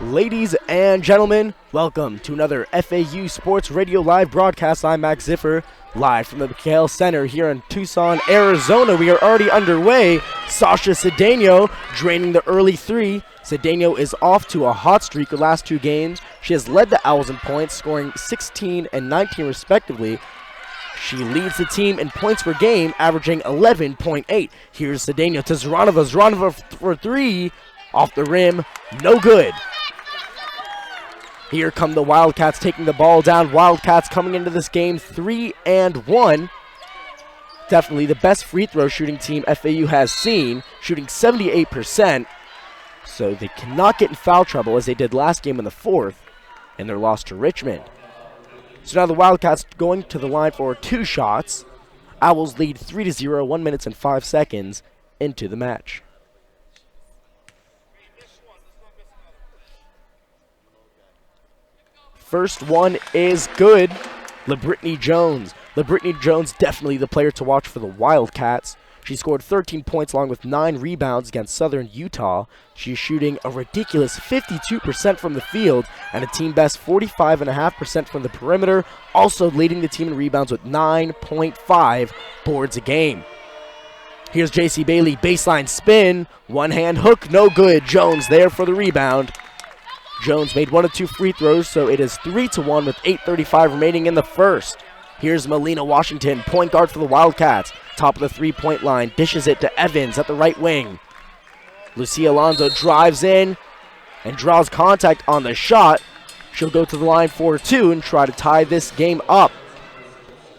Ladies and gentlemen, welcome to another FAU Sports Radio Live broadcast. I'm Max Ziffer, live from the McHale Center here in Tucson, Arizona. We are already underway. Sasha Cedeno draining the early three. Cedeno is off to a hot streak the last two games. She has led the Owls in points, scoring 16 and 19 respectively. She leads the team in points per game, averaging 11.8. Here's Cedeno to Zoranova. Zoranova for three, off the rim, no good. Here come the Wildcats taking the ball down. Wildcats coming into this game 3-1. Definitely the best free throw shooting team FAU has seen, shooting 78%. So they cannot get in foul trouble as they did last game in the fourth in their loss to Richmond. So now the Wildcats going to the line for two shots. Owls lead 3-0, 1 minute and 5 seconds into the match. First one is good. LaBrittany Jones. LaBrittany Jones definitely the player to watch for the Wildcats. She scored 13 points along with 9 rebounds against Southern Utah. She's shooting a ridiculous 52% from the field and a team best 45.5% from the perimeter, also leading the team in rebounds with 9.5 boards a game. Here's J.C. Bailey, baseline spin, one-hand hook, no good. Jones there for the rebound. Jones made 1 of 2 free throws, so it is 3-1 with 8:35 remaining in the first. Here's Melina Washington, point guard for the Wildcats. Top of the three-point line, dishes it to Evans at the right wing. Lucia Alonso drives in and draws contact on the shot. She'll go to the line for 2 and try to tie this game up.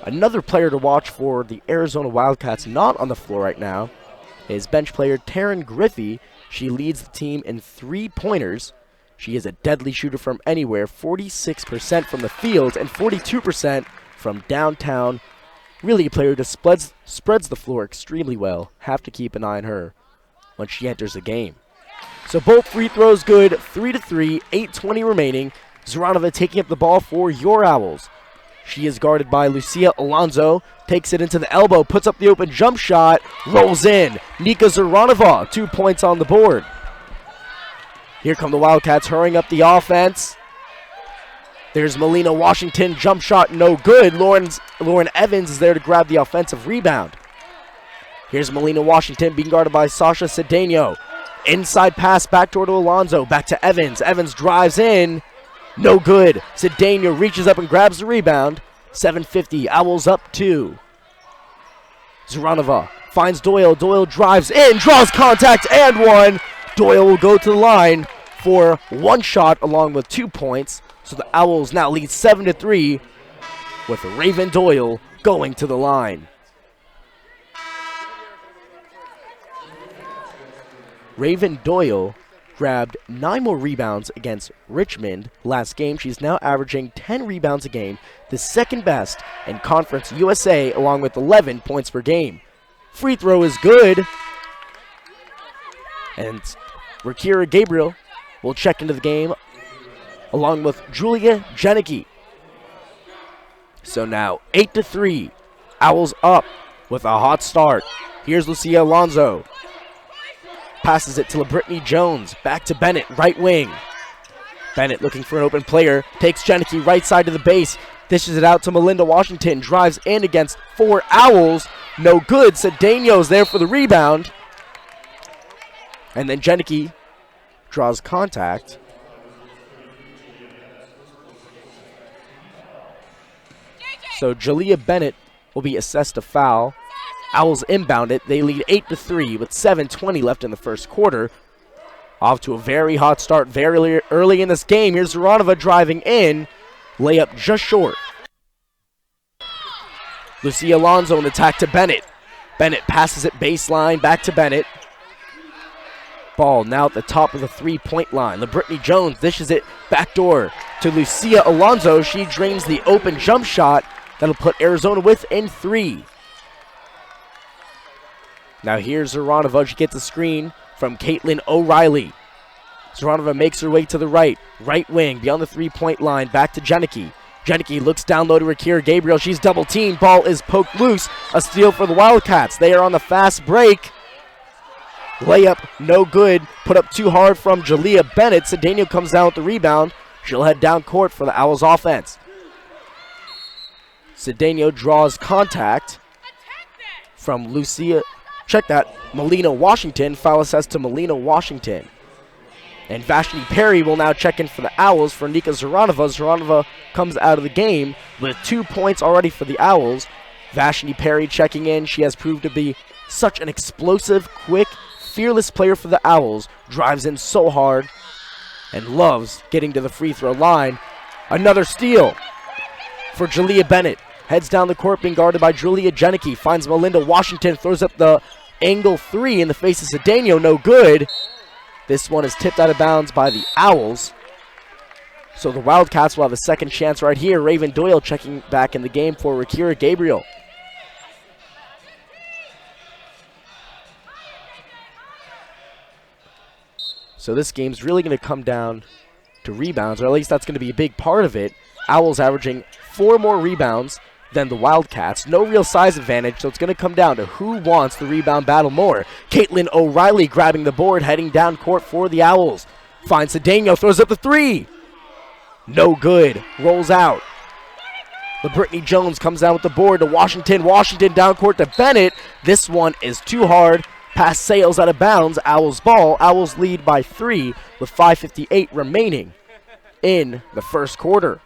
Another player to watch for the Arizona Wildcats not on the floor right now is bench player Taryn Griffey. She leads the team in three-pointers. She is a deadly shooter from anywhere, 46% from the field and 42% from downtown. Really a player who just spreads the floor extremely well. Have to keep an eye on her when she enters the game. So both free throws good, 3-3, 8:20 remaining. Zoranova taking up the ball for your Owls. She is guarded by Lucia Alonso, takes it into the elbow, puts up the open jump shot, rolls in. Nika Zoranova, 2 points on the board. Here come the Wildcats hurrying up the offense. There's Melina Washington, jump shot, no good. Lauren Evans is there to grab the offensive rebound. Here's Melina Washington being guarded by Sasha Cedeno. Inside pass, backdoor to Alonso, back to Evans. Evans drives in, no good. Cedeno reaches up and grabs the rebound. 7:50, Owls up 2. Zoranova finds Doyle. Doyle drives in, draws contact, and 1. Doyle will go to the line for 1 shot along with 2 points. So the Owls now lead 7-3 with Raven Doyle going to the line. Raven Doyle grabbed 9 more rebounds against Richmond last game. She's now averaging 10 rebounds a game, the second best in Conference USA, along with 11 points per game. Free throw is good. And Rakira Gabriel will check into the game along with Julia Janicki. So now 8-3. Owls up with a hot start. Here's Lucia Alonso. Passes it to LaBrittany Jones. Back to Bennett, right wing. Bennett looking for an open player. Takes Janicki right side to the base. Dishes it out to Melinda Washington. Drives in against 4 Owls. No good. Cedeno's there for the rebound. And then Janicki draws contact. So Jalea Bennett will be assessed a foul. Owls inbound it. They lead 8-3 with 7:20 left in the first quarter. Off to a very hot start very early in this game. Here's Zoranova driving in. Layup just short. Lucia Alonso in attack to Bennett. Bennett passes it baseline back to Bennett. Ball now at the top of the three-point line. LaBrittany Jones dishes it backdoor to Lucia Alonso. She drains the open jump shot. That'll put Arizona within 3. Now here's Zoranova. She gets a screen from Caitlin O'Reilly. Zoranova makes her way to the right wing, beyond the three-point line, back to Janicki. Janicki looks down low to Rakira Gabriel. She's double-teamed. Ball is poked loose. A steal for the Wildcats. They are on the fast break. Layup, no good. Put up too hard from Jalea Bennett. Cedeno comes down with the rebound. She'll head down court for the Owls offense. Cedeno draws contact from Lucia. Check that. Melina Washington. Foul assessed to Melina Washington. And Vashti Perry will now check in for the Owls for Nika Zaranova. Zaranova comes out of the game with 2 points already for the Owls. Vashti Perry checking in. She has proved to be such an explosive, quick, fearless player for the Owls. Drives in so hard and loves getting to the free throw line. Another steal for Jalea Bennett. Heads down the court, being guarded by Julia Janicki. Finds Melinda Washington, throws up the angle three in the face of Cedeno, no good. This one is tipped out of bounds by the Owls. So the Wildcats will have a second chance right here. Raven Doyle checking back in the game for Rakira Gabriel. So this game's really going to come down to rebounds, or at least that's going to be a big part of it. Owls averaging 4 more rebounds than the Wildcats. No real size advantage, so it's going to come down to who wants the rebound battle more. Caitlin O'Reilly grabbing the board, heading down court for the Owls. Finds Cedeno, throws up the three. No good. Rolls out. LaBrittany Jones comes down with the board to Washington. Washington down court to Bennett. This one is too hard. Pass sails out of bounds. Owls ball. Owls lead by 3 with 5:58 remaining in the first quarter.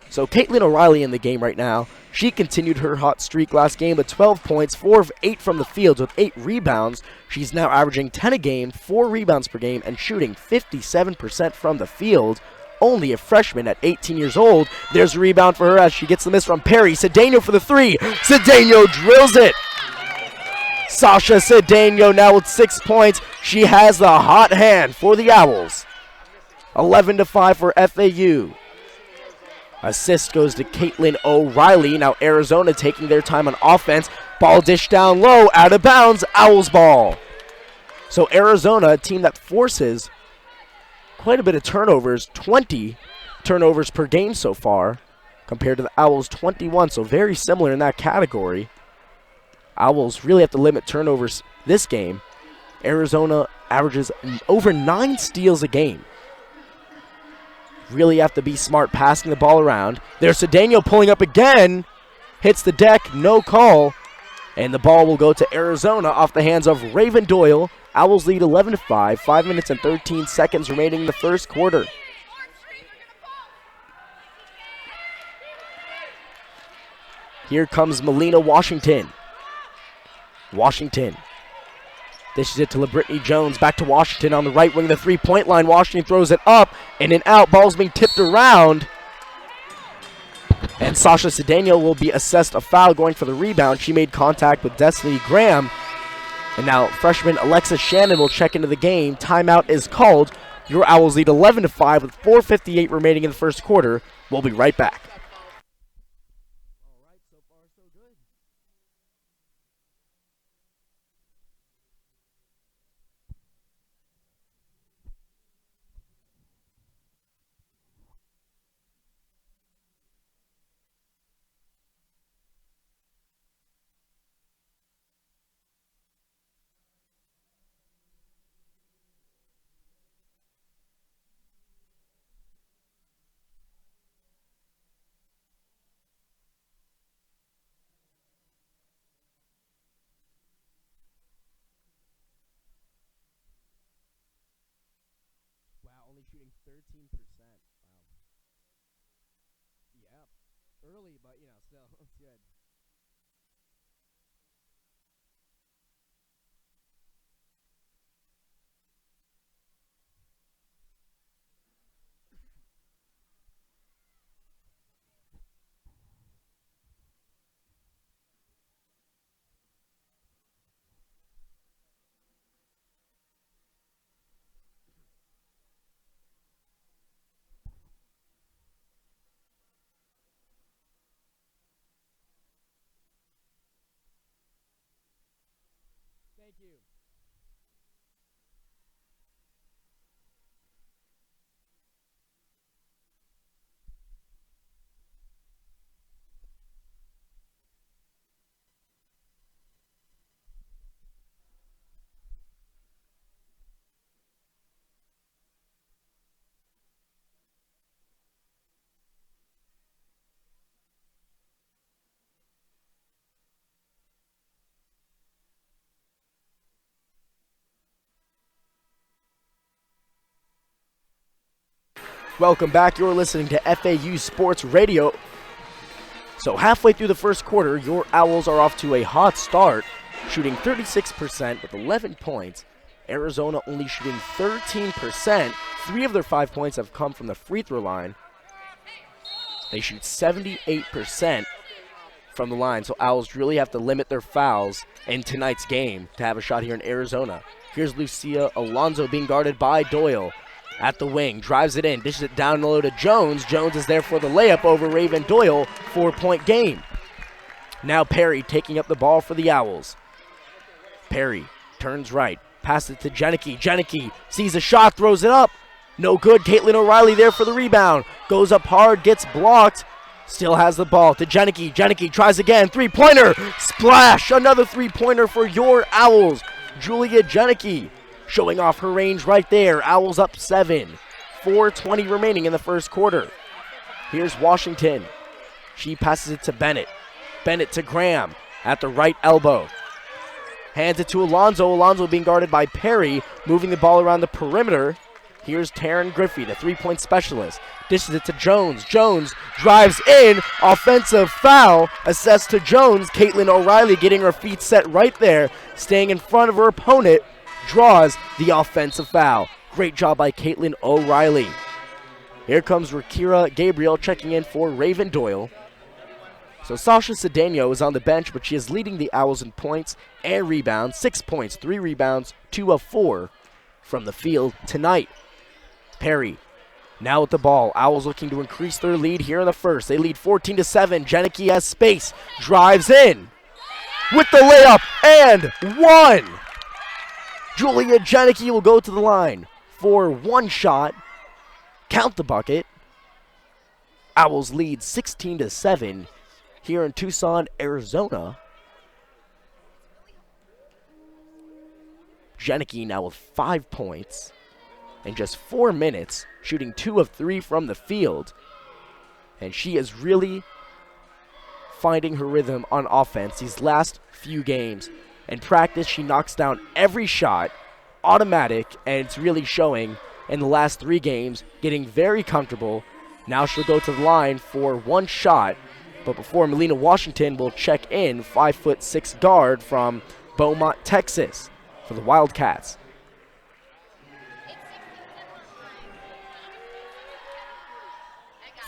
So Caitlin O'Reilly in the game right now. She continued her hot streak last game with 12 points, 4 of 8 from the field with 8 rebounds. She's now averaging 10 a game, 4 rebounds per game, and shooting 57% from the field. Only a freshman at 18 years old. There's a rebound for her as she gets the miss from Perry. Cedeno for the three. Cedeno drills it. Sasha Cedeno now with 6 points. She has the hot hand for the Owls. 11-5 for FAU. Assist goes to Caitlin O'Reilly. Now Arizona taking their time on offense. Ball dished down low, out of bounds, Owls ball. So Arizona, a team that forces quite a bit of turnovers, 20 turnovers per game so far, compared to the Owls' 21, so very similar in that category. Owls really have to limit turnovers this game. Arizona averages over 9 steals a game. Really have to be smart passing the ball around. There's Cedeno pulling up again. Hits the deck, no call. And the ball will go to Arizona off the hands of Raven Doyle. Owls lead 11-5, 5 minutes and 13 seconds remaining in the first quarter. Here comes Melina Washington. Washington dishes it to LaBrittany Jones. Back to Washington on the right wing of the three-point line. Washington throws it up and an out. Ball's being tipped around. And Sasha Cedeno will be assessed a foul going for the rebound. She made contact with Destiny Graham. And now freshman Alexa Shannon will check into the game. Timeout is called. Your Owls lead 11-5 with 4:58 remaining in the first quarter. We'll be right back. Only shooting 13%. Wow. Yeah. Early, but, still, it's good. Thank you. Welcome back. You're listening to FAU Sports Radio. So halfway through the first quarter, your Owls are off to a hot start, shooting 36% with 11 points. Arizona only shooting 13%. 3 of their 5 points have come from the free throw line. They shoot 78% from the line, so Owls really have to limit their fouls in tonight's game to have a shot here in Arizona. Here's Lucia Alonso being guarded by Doyle. At the wing, drives it in, dishes it down low to Jones. Jones is there for the layup over Raven Doyle, 4-point game. Now Perry taking up the ball for the Owls. Perry turns right, passes it to Janicki. Janicki sees a shot, throws it up. No good. Caitlin O'Reilly there for the rebound. Goes up hard, gets blocked. Still has the ball to Janicki. Janicki tries again, three-pointer. Splash, another three-pointer for your Owls. Julia Janicki showing off her range right there. Owls up 7. 4:20 remaining in the first quarter. Here's Washington. She passes it to Bennett. Bennett to Graham at the right elbow. Hands it to Alonso. Alonso being guarded by Perry, moving the ball around the perimeter. Here's Taryn Griffey, the three-point specialist. Dishes it to Jones. Jones drives in. Offensive foul assessed to Jones. Caitlin O'Reilly getting her feet set right there, staying in front of her opponent. Draws the offensive foul. Great job by Caitlin O'Reilly. Here comes Rakira Gabriel checking in for Raven Doyle. So Sasha Cedeno is on the bench, but she is leading the Owls in points and rebounds. 6 points, 3 rebounds, 2 of 4 from the field tonight. Perry now with the ball. Owls looking to increase their lead here in the first. They lead 14-7. Janicki has space. Drives in with the layup and 1. Julia Janicki will go to the line for 1 shot. Count the bucket. Owls lead 16-7 here in Tucson, Arizona. Janicki now with 5 points in just 4 minutes, shooting 2 of 3 from the field. And she is really finding her rhythm on offense these last few games. In practice, she knocks down every shot, automatic, and it's really showing in the last 3 games, getting very comfortable. Now she'll go to the line for 1 shot, but before Melina Washington will check in, 5'6" guard from Beaumont, Texas, for the Wildcats.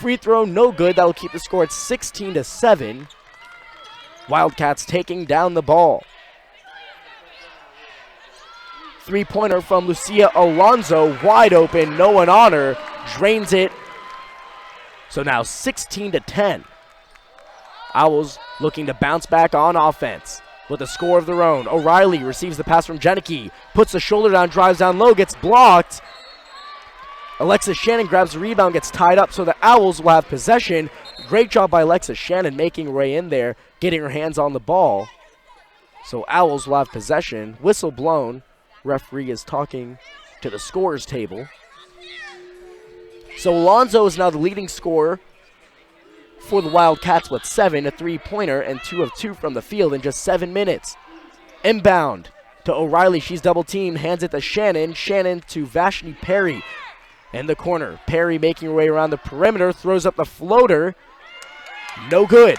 Free throw, no good. That'll keep the score at 16-7. Wildcats taking down the ball. 3-pointer from Lucia Alonso, wide open, no one on her, drains it. So now 16-10. Owls looking to bounce back on offense with a score of their own. O'Reilly receives the pass from Janicki, puts the shoulder down, drives down low, gets blocked. Alexis Shannon grabs the rebound, gets tied up, so the Owls will have possession. Great job by Alexis Shannon making her way in there, getting her hands on the ball. So Owls will have possession. Whistle blown. Referee is talking to the scorer's table. So Alonso is now the leading scorer for the Wildcats with 7, a 3-pointer, and 2 of 2 from the field in just 7 minutes. Inbound to O'Reilly. She's double-teamed. Hands it to Shannon. Shannon to Vashni Perry in the corner. Perry making her way around the perimeter. Throws up the floater. No good.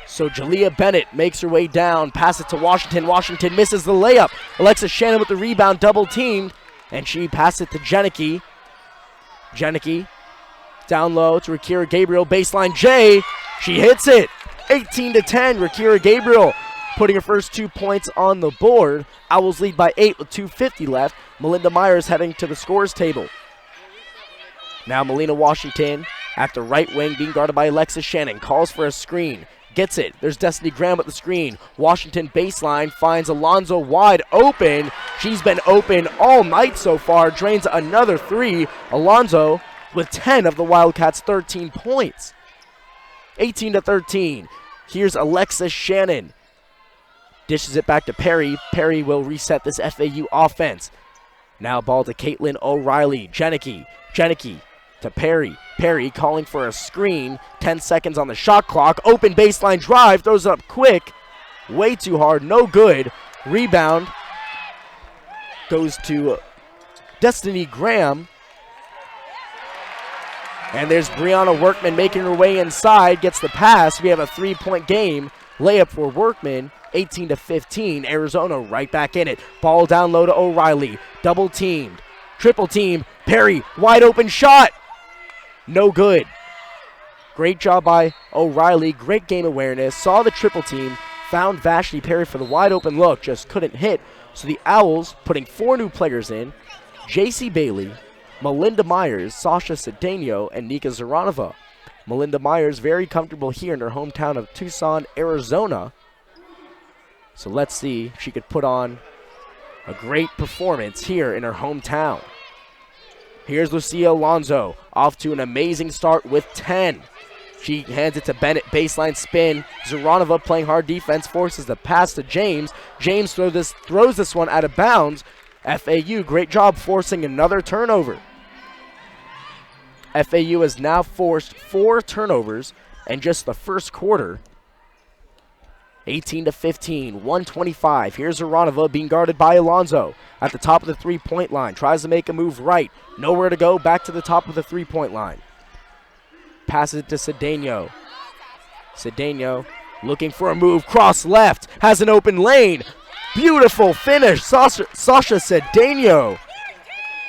So Jalea Bennett makes her way down. Pass it to Washington. Washington misses the layup. Alexis Shannon with the rebound. Double-teamed. And she passes it to Janicki. Janicki down low to Rakira Gabriel. Baseline J. She hits it. 18-10. Rakira Gabriel putting her first 2 points on the board. Owls lead by 8 with 2:50 left. Melinda Myers heading to the scores table. Now Melina Washington at the right wing being guarded by Alexis Shannon. Calls for a screen. Gets it. There's Destiny Graham at the screen. Washington baseline finds Alonso wide open. She's been open all night so far. Drains another 3. Alonso with 10 of the Wildcats' 13 points. 18-13. Here's Alexis Shannon. Dishes it back to Perry. Perry will reset this FAU offense. Now ball to Caitlin O'Reilly. Janicki. Janicki to Perry. Perry calling for a screen. 10 seconds on the shot clock. Open baseline drive. Throws it up quick. Way too hard. No good. Rebound goes to Destiny Graham. And there's Brianna Workman making her way inside, gets the pass. We have a 3-point game. Layup for Workman, 18-15. Arizona right back in it. Ball down low to O'Reilly. Double teamed. Triple team. Perry, wide open shot. No good. Great job by O'Reilly. Great game awareness. Saw the triple team. Found Vashti Perry for the wide open look. Just couldn't hit. So the Owls putting 4 new players in. JC Bailey, Melinda Myers, Sasha Cedeno, and Nika Zaranova. Melinda Myers very comfortable here in her hometown of Tucson, Arizona. So let's see if she could put on a great performance here in her hometown. Here's Lucia Alonso, off to an amazing start with 10. She hands it to Bennett, baseline spin. Zaranova playing hard defense, forces the pass to James. James throws this one out of bounds. FAU, great job forcing another turnover. FAU has now forced 4 turnovers in just the first quarter. 18-15, 125. Here's Zaranova being guarded by Alonso at the top of the three-point line. Tries to make a move right. Nowhere to go. Back to the top of the three-point line. Passes it to Cedeno. Cedeno looking for a move. Cross left. Has an open lane. Beautiful finish. Sasha Cedeno.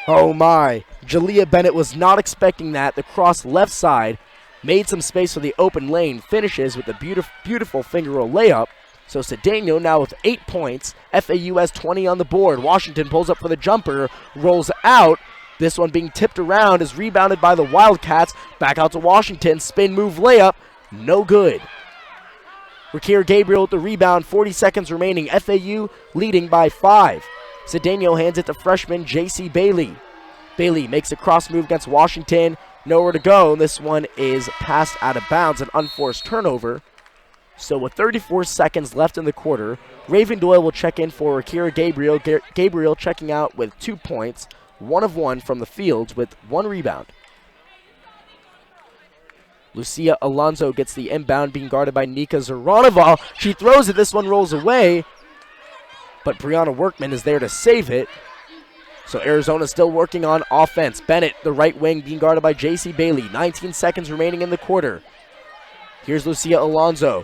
Oh my. Jalea Bennett was not expecting that. The cross left side made some space for the open lane. Finishes with a beautiful finger roll layup. So Cedeno now with 8 points. FAU has 20 on the board. Washington pulls up for the jumper. Rolls out. This one being tipped around is rebounded by the Wildcats. Back out to Washington. Spin move layup. No good. Rakir Gabriel with the rebound. 40 seconds remaining. FAU leading by 5. Cedeno hands it to freshman JC Bailey. Bailey makes a cross move against Washington. Nowhere to go. This one is passed out of bounds. An unforced turnover. So with 34 seconds left in the quarter, Raven Doyle will check in for Akira Gabriel. Gabriel checking out with 2 points. 1 of 1 from the field with 1 rebound. Lucia Alonso gets the inbound, being guarded by Nika Zaranova. She throws it. This one rolls away. But Brianna Workman is there to save it. So Arizona still working on offense. Bennett, the right wing, being guarded by JC Bailey. 19 seconds remaining in the quarter. Here's Lucia Alonso.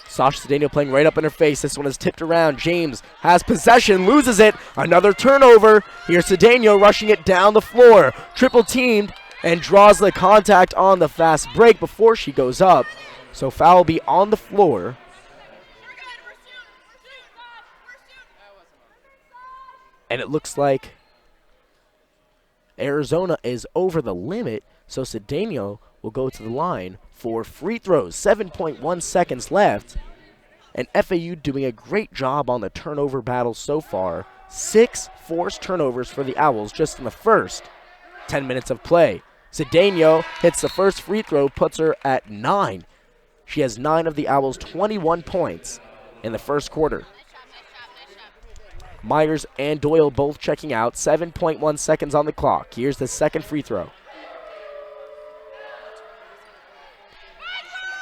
Sasha Cedeno playing right up in her face. This one is tipped around. James has possession, loses it. Another turnover. Here's Cedeno rushing it down the floor. Triple teamed and draws the contact on the fast break before she goes up. So foul will be on the floor. And it looks like Arizona is over the limit, so Cedeno will go to the line for free throws. 7.1 seconds left. And FAU doing a great job on the turnover battle so far. 6 forced turnovers for the Owls just in the first 10 minutes of play. Cedeno hits the first free throw, puts her at 9. She has 9 of the Owls' 21 points in the first quarter. Myers and Doyle both checking out. 7.1 seconds on the clock. Here's the second free throw.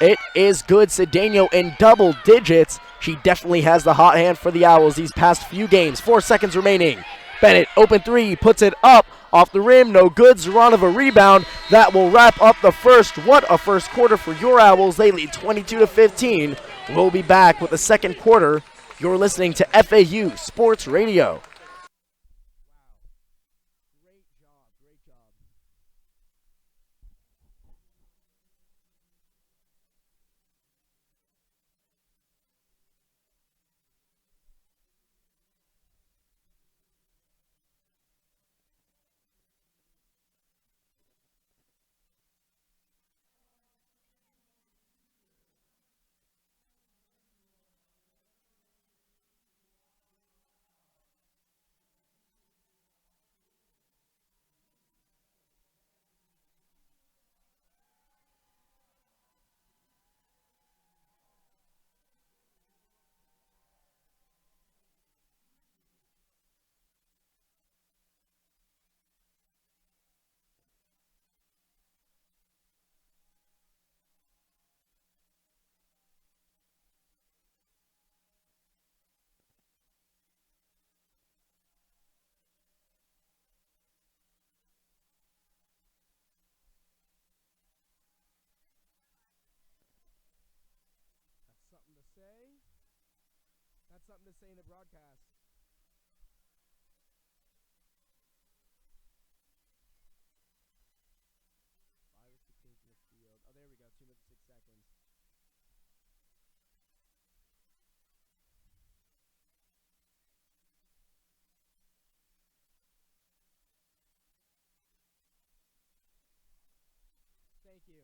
It is good. Cedeno in double digits. She definitely has the hot hand for the Owls these past few games. 4 seconds remaining. Bennett, open three, puts it up. Off the rim, no good. Zaranova rebound. That will wrap up the first. What a first quarter for your Owls. They lead 22-15. We'll be back with the second quarter. You're listening to FAU Sports Radio. something to say in the broadcast. Oh, there we go. 2 minutes, 6 seconds. Thank you.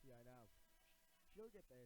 Yeah, I know. She'll get there.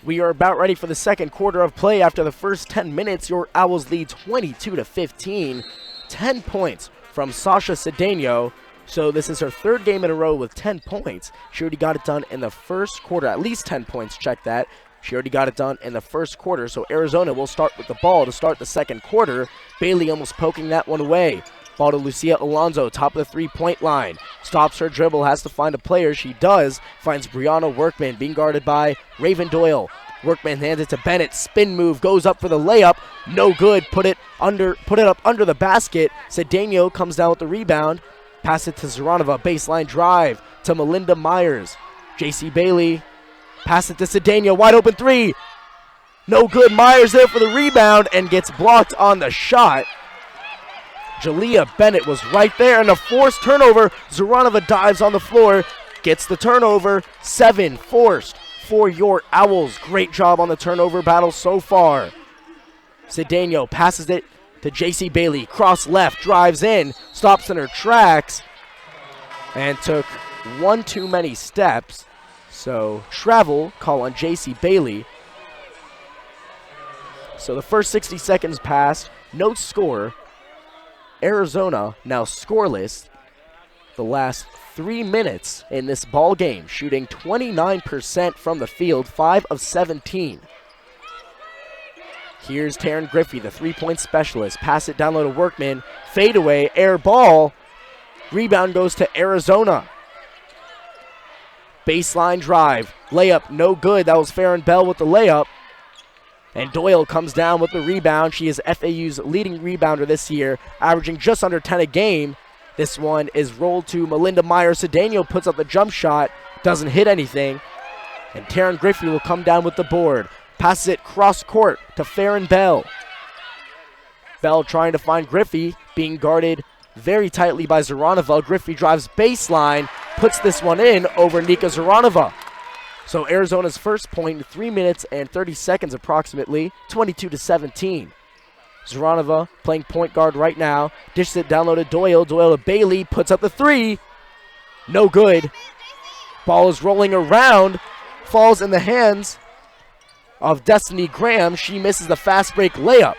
We are about ready for the second quarter of play. After the first 10 minutes, your Owls lead 22-15. 10 points from Sasha Cedeno. So this is her third game in a row with 10 points. She already got it done in the first quarter. At least 10 points, check that. She already got it done in the first quarter. So Arizona will start with the ball to start the second quarter. Bailey almost poking that one away. Ball to Lucia Alonso, top of the three-point line. Stops her dribble, has to find a player. She does. Finds Brianna Workman, being guarded by Raven Doyle. Workman hands it to Bennett. Spin move, goes up for the layup. No good. Put it up under the basket. Cedeno comes down with the rebound. Pass it to Zoranova. Baseline drive to Melinda Myers. J.C. Bailey. Pass it to Cedeno. Wide open three. No good. Myers there for the rebound and gets blocked on the shot. Jalea Bennett was right there, and a forced turnover. Zoranova dives on the floor, gets the turnover. 7 forced for your Owls. Great job on the turnover battle so far. Cedeno passes it to J.C. Bailey. Cross left, drives in, stops in her tracks, and took one too many steps. So travel call on J.C. Bailey. So the first 60 seconds passed, no score. Arizona now scoreless the last 3 minutes in this ball game, shooting 29% from the field, 5 of 17. Here's Taryn Griffey, the three-point specialist. Pass it down low to Workman. Fade away, air ball. Rebound goes to Arizona. Baseline drive. Layup, no good. That was Farron Bell with the layup. And Doyle comes down with the rebound. She is FAU's leading rebounder this year, averaging just under 10 a game. This one is rolled to Melinda Myers. Cedeno puts up the jump shot, doesn't hit anything. And Taryn Griffey will come down with the board. Passes it cross court to Farron Bell. Bell trying to find Griffey, being guarded very tightly by Zoranova. Griffey drives baseline, puts this one in over Nika Zoranova. So Arizona's first point in 3 minutes and 30 seconds approximately, 22-17. Zoranova playing point guard right now. Dishes it down low to Doyle. Doyle to Bailey, puts up the three. No good. Ball is rolling around, falls in the hands of Destiny Graham. She misses the fast break layup.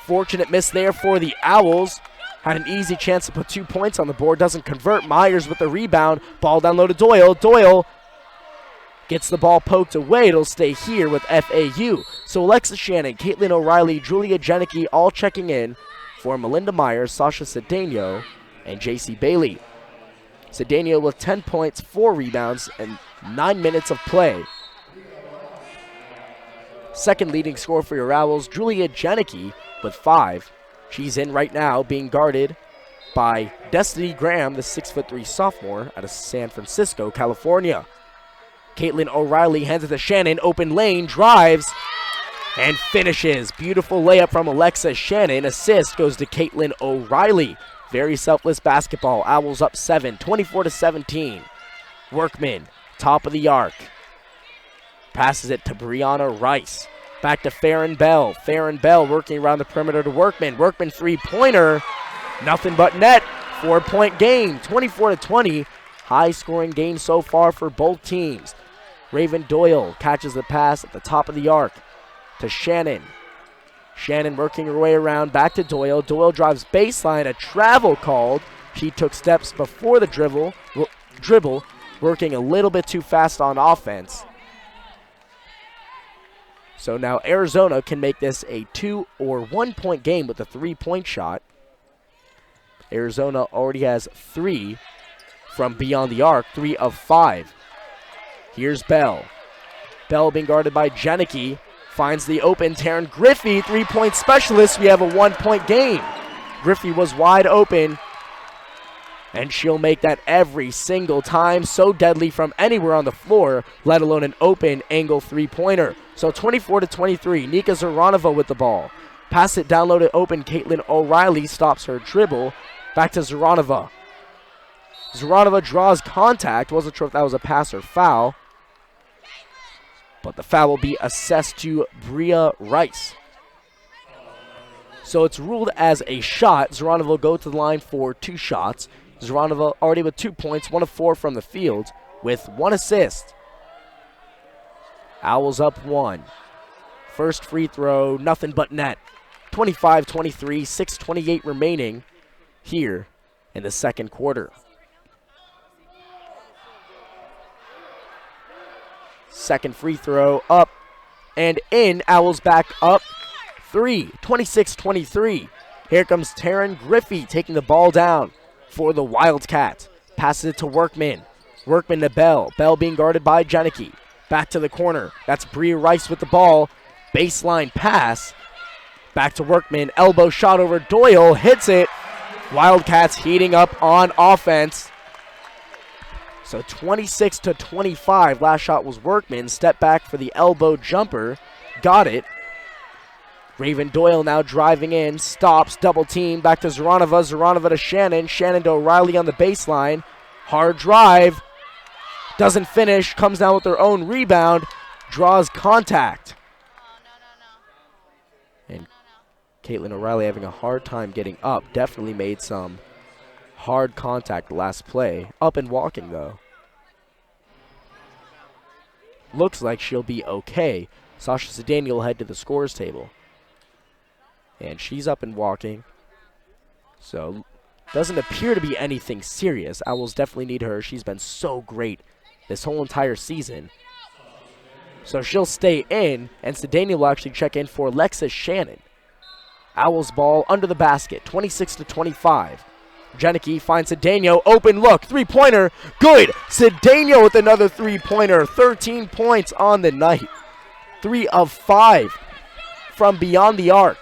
Fortunate miss there for the Owls. Had an easy chance to put 2 points on the board. Doesn't convert. Myers with the rebound. Ball down low to Doyle. Doyle gets the ball poked away. It'll stay here with FAU. So Alexa Shannon, Caitlin O'Reilly, Julia Janicki all checking in for Melinda Myers, Sasha Cedeno, and J.C. Bailey. Cedeno with 10 points, 4 rebounds, and 9 minutes of play. Second leading scorer for your Owls, Julia Janicki with 5. She's in right now, being guarded by Destiny Graham, the 6'3" sophomore out of San Francisco, California. Caitlin O'Reilly hands it to Shannon, open lane, drives, and finishes. Beautiful layup from Alexa Shannon. Assist goes to Caitlin O'Reilly. Very selfless basketball. Owls up 7, 24-17. Workman, top of the arc. Passes it to Brianna Rice. Back to Farron Bell. Farron Bell working around the perimeter to Workman. Workman three-pointer. Nothing but net. 4-point game, 24-20. High-scoring game so far for both teams. Raven Doyle catches the pass at the top of the arc to Shannon. Shannon working her way around back to Doyle. Doyle drives baseline. A travel called She took steps before the dribble, working a little bit too fast on offense. So now Arizona can make this a 2 or 1 point game with a 3-point shot. Arizona already has 3 from beyond the arc, 3 of 5. Here's Bell. Bell being guarded by Janicki. Finds the open Taryn Griffey, 3-point specialist. We have a 1-point game. Griffey was wide open, and she'll make that every single time. So deadly from anywhere on the floor, let alone an open angle 3-pointer. So 24-23, Nika Zoranova with the ball. Pass it down low to open. Caitlin O'Reilly stops her dribble. Back to Zoranova. Zoranova draws contact. Wasn't sure if that was a pass or foul, but the foul will be assessed to Bria Rice. So it's ruled as a shot. Zoranova will go to the line for 2 shots. Zoranova already with 2 points, 1 of 4 from the field with 1 assist. Owls up 1. First free throw, nothing but net. 25-23, 6:28 remaining here in the second quarter. Second free throw up and in. Owls back up 3, 26-23. Here comes Taryn Griffey taking the ball down for the Wildcats. Passes it to Workman. Workman to Bell. Bell being guarded by Janicki. Back to the corner. That's Bria Rice with the ball. Baseline pass. Back to Workman. Elbow shot over Doyle. Hits it. Wildcats heating up on offense. So 26-25. Last shot was Workman. Step back for the elbow jumper. Got it. Raven Doyle now driving in. Stops. Double team. Back to Zoranova. Zoranova to Shannon. Shannon to O'Reilly on the baseline. Hard drive. Doesn't finish. Comes down with her own rebound. Draws contact. And Caitlin O'Reilly having a hard time getting up. Definitely made some hard contact last play. Up and walking, though. Looks like she'll be okay. Sasha Sedania will head to the scores table. And she's up and walking. So, doesn't appear to be anything serious. Owls definitely need her. She's been so great this whole entire season. So she'll stay in, and Sedania will actually check in for Lexus Shannon. Owls ball under the basket, 26-25. Janicki finds Sedania, open look, 3-pointer, good! Sedania with another 3-pointer, 13 points on the night. 3 of 5 from beyond the arc.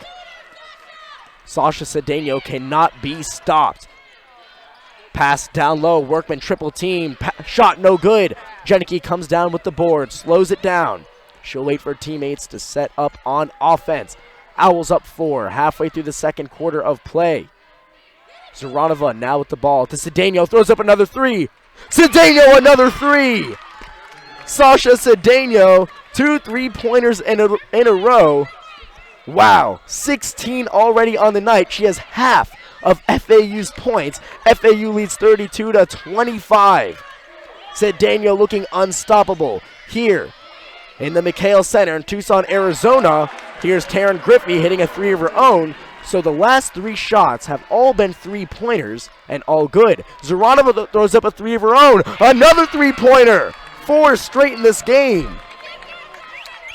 Sasha Sedania cannot be stopped. Pass down low, Workman triple team, shot no good. Janicki comes down with the board, slows it down. She'll wait for teammates to set up on offense. Owls up 4, halfway through the second quarter of play. Zoranova now with the ball to Sedania, throws up another 3. Sedania another 3. Sasha Sedania, 2 3-pointers in a row. Wow, 16 already on the night. She has half of FAU's points. FAU leads 32-25. Sedania looking unstoppable here in the McHale Center in Tucson, Arizona. Here's Taryn Griffey hitting a 3 of her own. So the last 3 shots have all been 3-pointers and all good. Zoranova throws up a 3 of her own. Another 3-pointer. 4 straight in this game.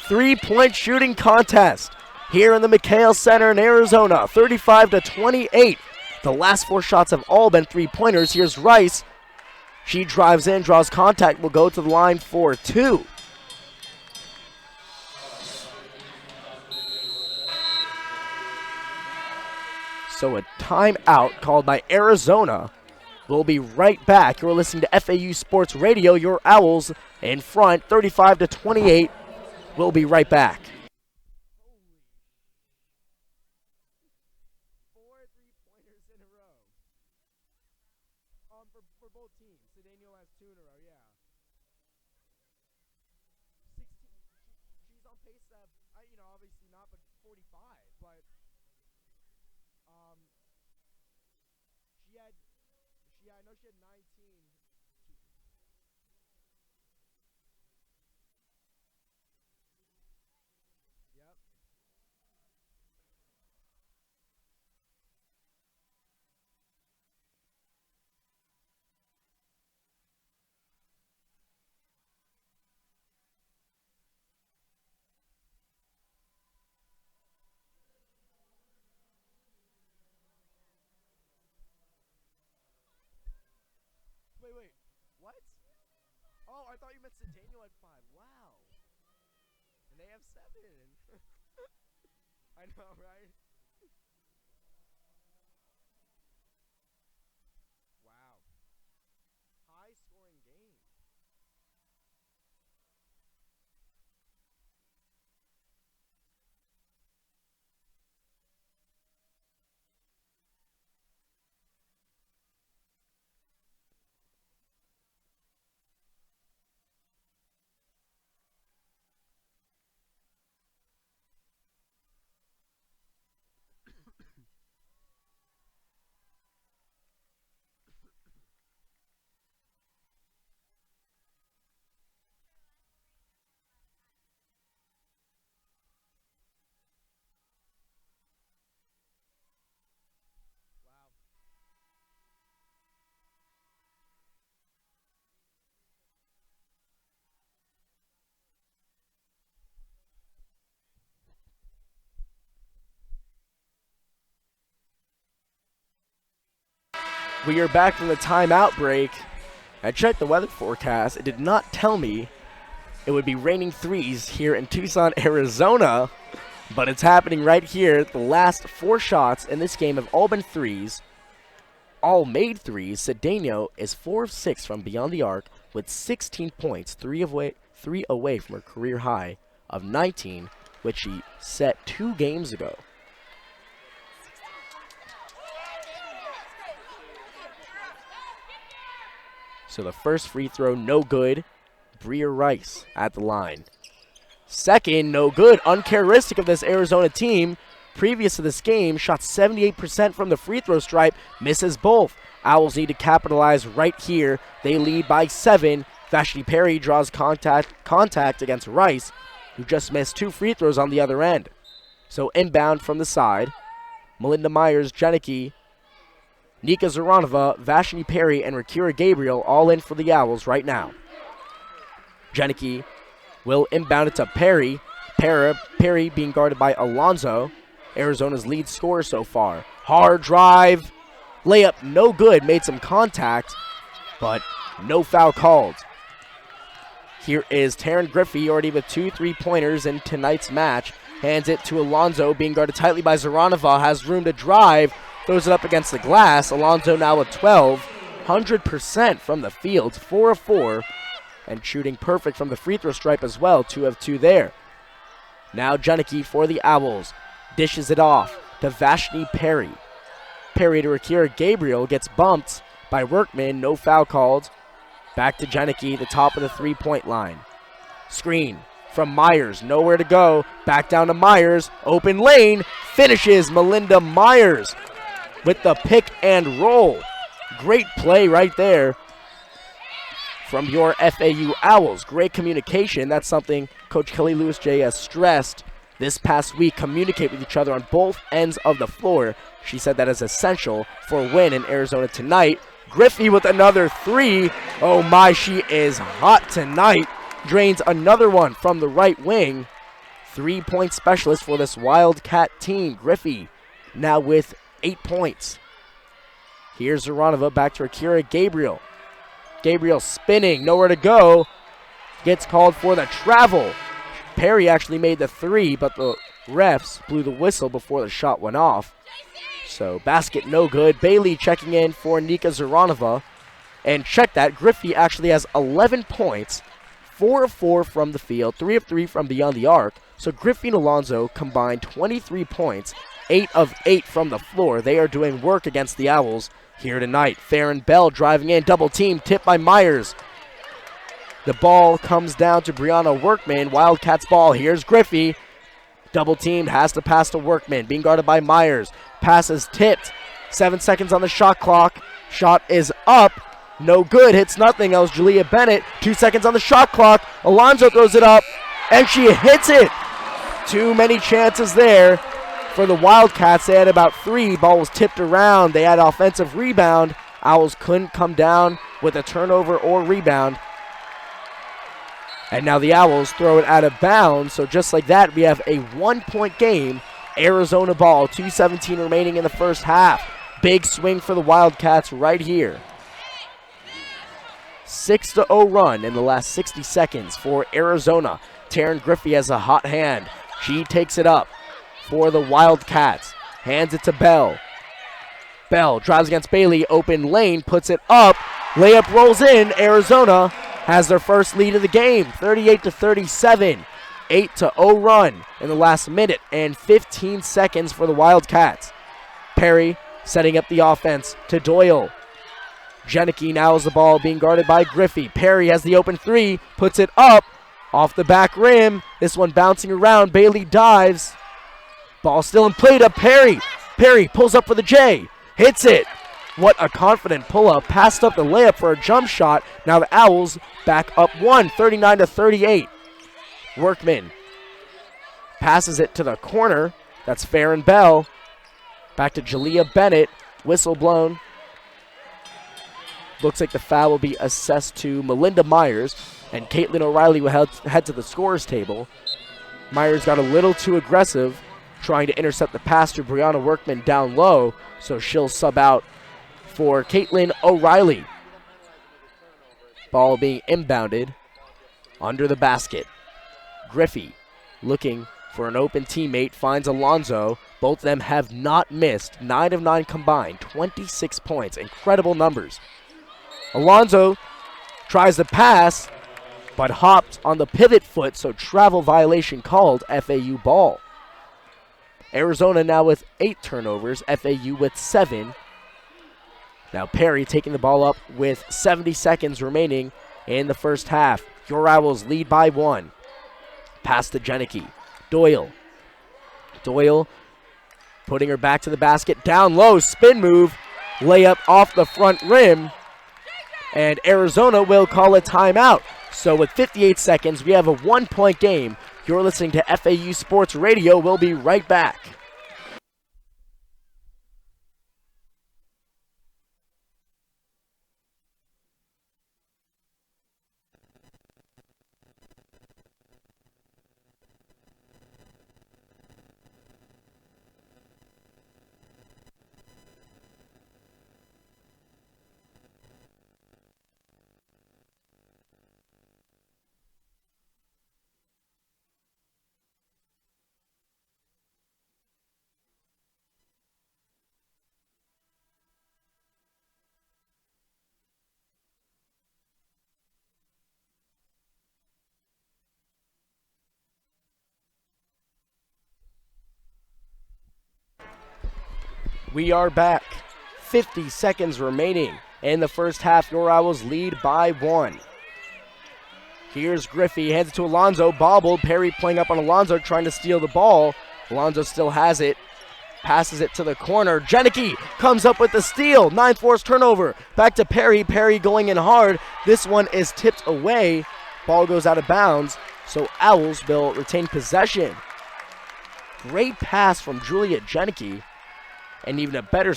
3-point shooting contest here in the McHale Center in Arizona. 35-28. The last 4 shots have all been 3-pointers. Here's Rice. She drives in, draws contact, will go to the line for 2. So a timeout called by Arizona. We'll be right back. You're listening to FAU Sports Radio. Your Owls in front, 35-28. We'll be right back. 4 3-pointers in a row. For both teams. Sedania has 2 in a row, yeah. 16. She's on pace to have, obviously not, but 45. But I know she had 19. Yep. I thought you meant Cedeno had 5. Wow. And they have 7. I know, right? Wow. High scoring game. Wow. We are back from the timeout break. I checked the weather forecast. It did not tell me it would be raining threes here in Tucson, Arizona, but it's happening right here. The last 4 shots in this game have all been threes, all made threes. Cedeno is 4 of 6 from beyond the arc with 16 points, 3 away from her career high of 19, which she set 2 games ago. So the first free throw, no good. Bria Rice at the line. Second, no good. Uncharacteristic of this Arizona team. Previous to this game, shot 78% from the free throw stripe, misses both. Owls need to capitalize right here. They lead by 7. Vashti Perry draws contact against Rice, who just missed 2 free throws on the other end. So inbound from the side, Melinda Myers, Janicki, Nika Zoranova, Vashti Perry, and Rakira Gabriel all in for the Owls right now. Janicki will inbound it to Perry. Perry being guarded by Alonzo, Arizona's lead scorer so far. Hard drive, layup no good, made some contact, but no foul called. Here is Taryn Griffey, already with 2 3-pointers in tonight's match. Hands it to Alonzo, being guarded tightly by Zoranova, has room to drive, throws it up against the glass. Alonzo now with 12, 100% from the field, 4 of 4, and shooting perfect from the free throw stripe as well, 2 of 2 there. Now Janicki for the Owls, dishes it off to Vashti Perry. Perry to Rakira Gabriel, gets bumped by Workman, no foul called. Back to Janicki, the top of the 3-point line. Screen from Myers, nowhere to go. Back down to Myers, open lane, finishes Melinda Myers with the pick and roll. Great play right there from your FAU Owls. Great communication. That's something Coach Kelly Lewis J has stressed this past week. Communicate with each other on both ends of the floor. She said that is essential for a win in Arizona tonight. Griffey with another 3. Oh my, she is hot tonight. Drains another one from the right wing. 3-point specialist for this Wildcat team. Griffey now with 8 points. Here's Zoranova, back to Akira Gabriel. Gabriel spinning, nowhere to go. Gets called for the travel. Perry actually made the 3, but the refs blew the whistle before the shot went off. So basket no good. Bailey checking in for Nika Zoranova. And check that, Griffey actually has 11 points, 4 of 4 from the field, 3 of 3 from beyond the arc. So Griffey and Alonzo combined 23 points, 8 of 8 from the floor. They are doing work against the Owls here tonight. Farron Bell driving in, double team, tipped by Myers. The ball comes down to Brianna Workman. Wildcats ball. Here's Griffey. Double teamed, has to pass to Workman, being guarded by Myers. Pass is tipped. 7 seconds on the shot clock. Shot is up. No good. Hits nothing. That was Julia Bennett. 2 seconds on the shot clock. Alonzo throws it up, and she hits it. Too many chances there for the Wildcats. They had about 3. Ball was tipped around. They had offensive rebound. Owls couldn't come down with a turnover or rebound. And now the Owls throw it out of bounds. So just like that, we have a 1-point game. Arizona ball, 2:17 remaining in the first half. Big swing for the Wildcats right here. 6-0 run in the last 60 seconds for Arizona. Taryn Griffey has a hot hand. She takes it up for the Wildcats. Hands it to Bell. Bell drives against Bailey. Open lane, puts it up. Layup rolls in. Arizona has their first lead of the game, 38-37. 8-0 run in the last minute and 15 seconds for the Wildcats. Perry setting up the offense to Doyle. Janicki now has the ball being guarded by Griffey. Perry has the open three, puts it up off the back rim. This one bouncing around. Bailey dives. Ball still in play to Perry. Perry pulls up for the J. Hits it. What a confident pull-up. Passed up the layup for a jump shot. Now the Owls back up 39-38. Workman passes it to the corner. That's Farron Bell. Back to Jalea Bennett. Whistle blown. Looks like the foul will be assessed to Melinda Myers, and Caitlin O'Reilly will head to the scorer's table. Myers got a little too aggressive, trying to intercept the pass to Brianna Workman down low, so she'll sub out for Caitlin O'Reilly. Ball being inbounded under the basket. Griffey looking for an open teammate, finds Alonzo. Both of them have not missed. 9 of 9 combined, 26 points. Incredible numbers. Alonzo tries to pass, but hopped on the pivot foot, so travel violation called. FAU ball. Arizona now with 8 turnovers, FAU with 7. Now Perry taking the ball up with 70 seconds remaining in the first half. Your Owls lead by 1. Pass to Janicki. Doyle putting her back to the basket. Down low, spin move. Layup off the front rim. And Arizona will call a timeout. So with 58 seconds, we have a 1-point game. You're listening to FAU Sports Radio. We'll be right back. We are back. 50 seconds remaining in the first half. Your Owls lead by 1. Here's Griffey, hands it to Alonzo, bobbled. Perry playing up on Alonzo, trying to steal the ball. Alonzo still has it, passes it to the corner. Janicki comes up with the steal. 9th forced turnover. Back to Perry. Perry going in hard. This one is tipped away. Ball goes out of bounds, so Owls will retain possession. Great pass from Julia Janicki. And even a better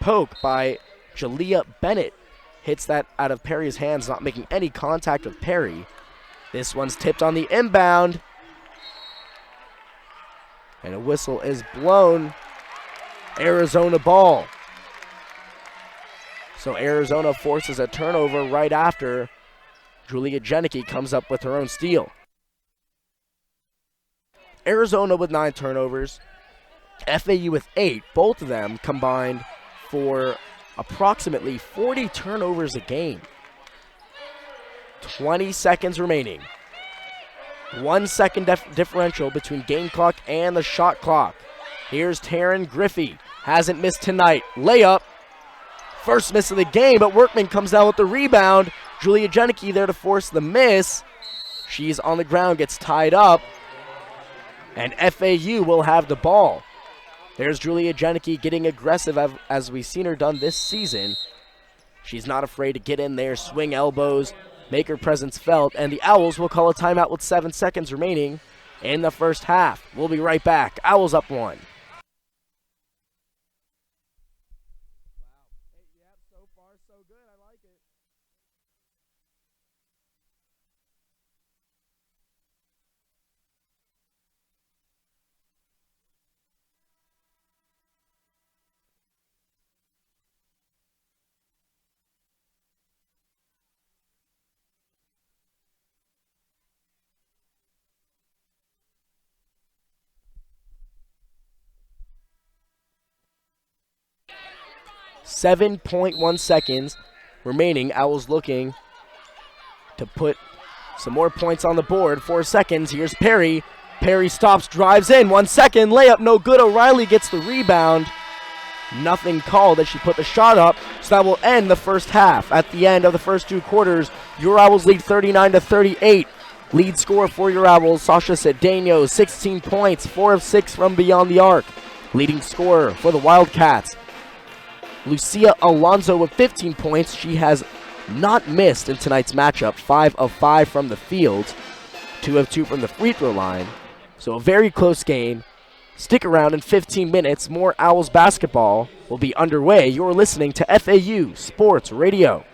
poke by Jalea Bennett. Hits that out of Perry's hands, not making any contact with Perry. This one's tipped on the inbound. And a whistle is blown. Arizona ball. So Arizona forces a turnover right after Julia Janicki comes up with her own steal. Arizona with 9 turnovers. FAU with 8, both of them combined for approximately 40 turnovers a game. 20 seconds remaining. 1 second differential between game clock and the shot clock. Here's Taryn Griffey. Hasn't missed tonight. Layup. First miss of the game, but Workman comes down with the rebound. Julia Janicki there to force the miss. She's on the ground, gets tied up. And FAU will have the ball. There's Julia Janicki getting aggressive as we've seen her done this season. She's not afraid to get in there, swing elbows, make her presence felt, and the Owls will call a timeout with 7 seconds remaining in the first half. We'll be right back. Owls up 1. So far, so good. I like it. 7.1 seconds remaining. Owls looking to put some more points on the board. 4 seconds. Here's Perry. Perry stops, drives in. 1 second. Layup no good. O'Reilly gets the rebound. Nothing called as she put the shot up. So that will end the first half. At the end of the first 2 quarters, your Owls lead 39-38. Lead scorer for your Owls, Sasha Cedeno, 16 points, 4 of 6 from beyond the arc. Leading scorer for the Wildcats, Lucia Alonso with 15 points. She has not missed in tonight's matchup. 5 of 5 from the field, 2 of 2 from the free throw line. So a very close game. Stick around in 15 minutes. More Owls basketball will be underway. You're listening to FAU Sports Radio.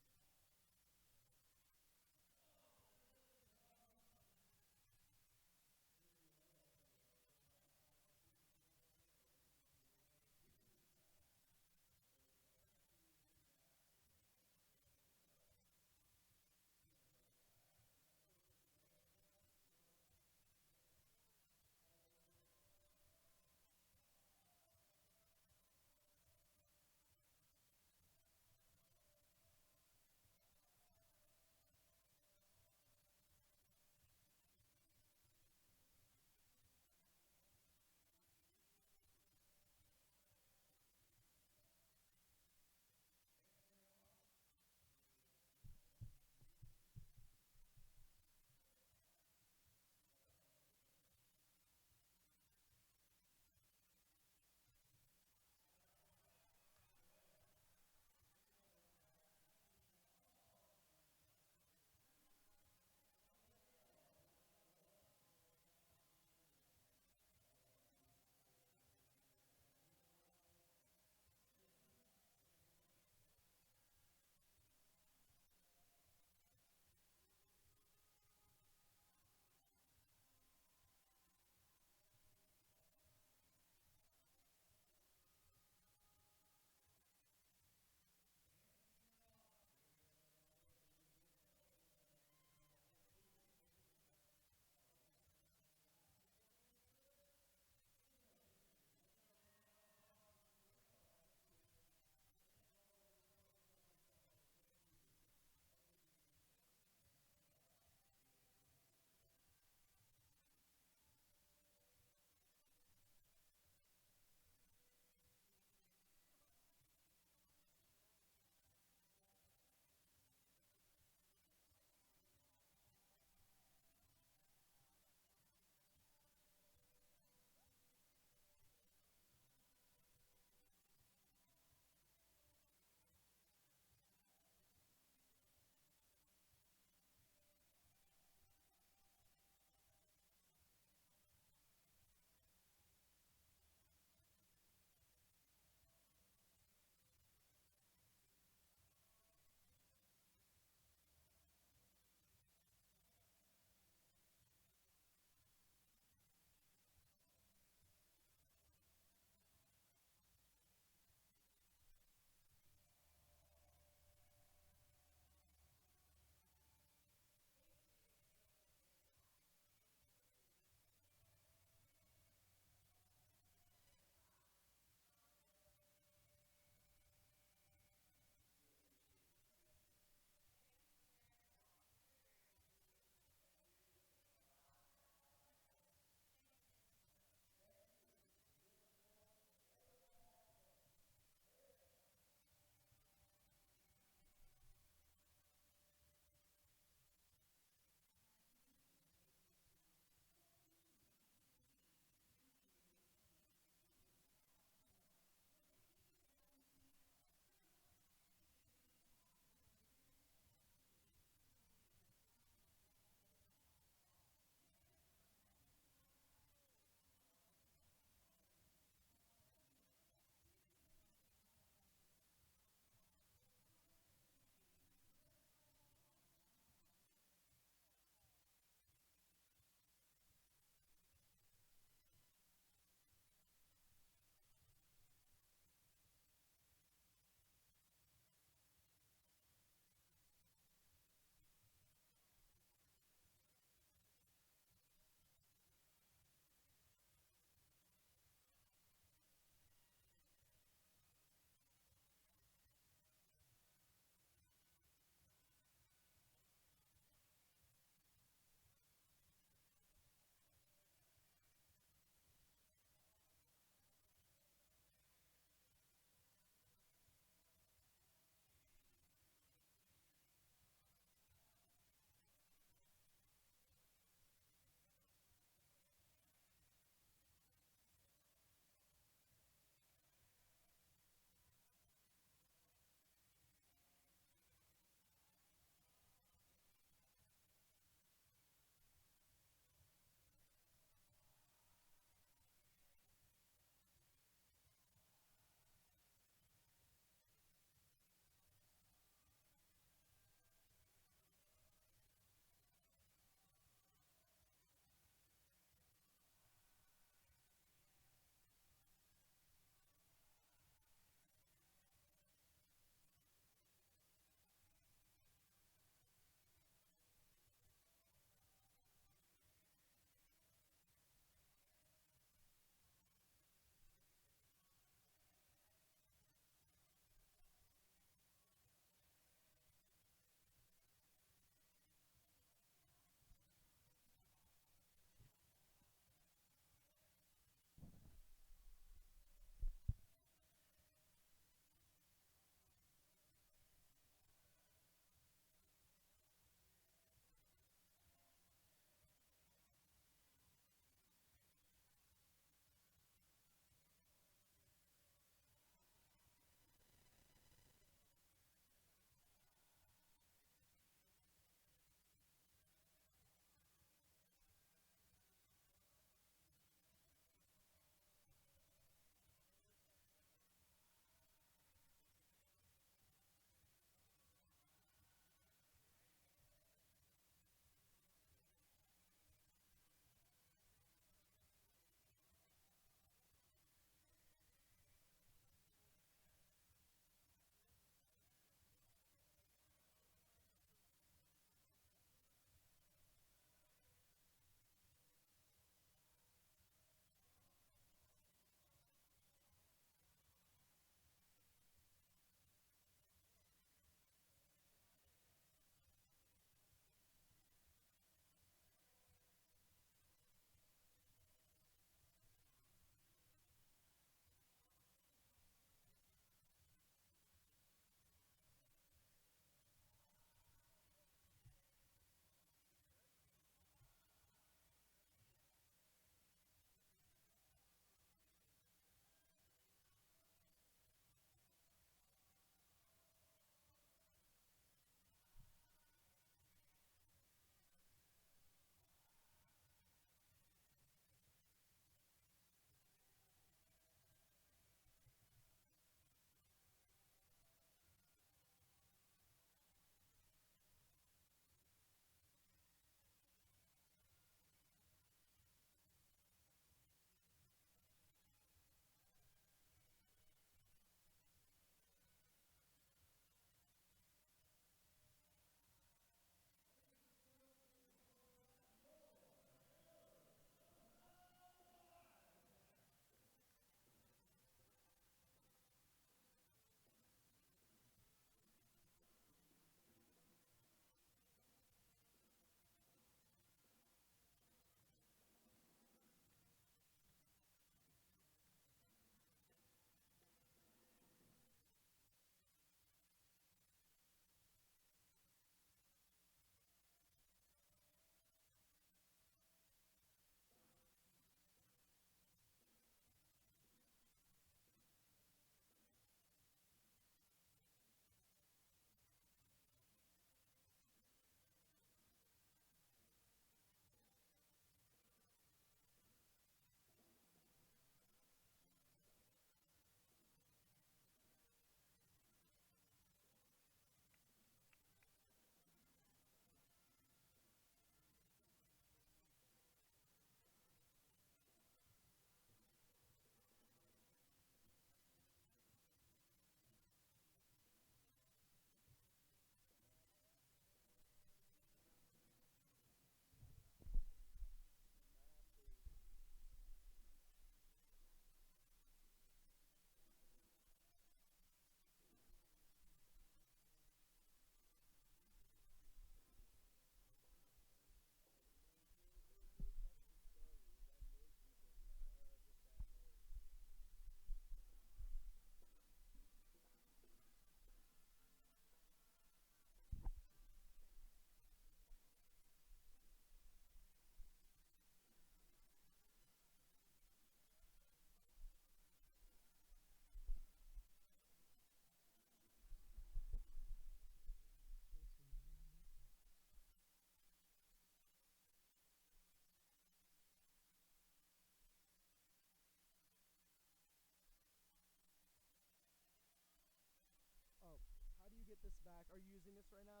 this back. Are you using this right now?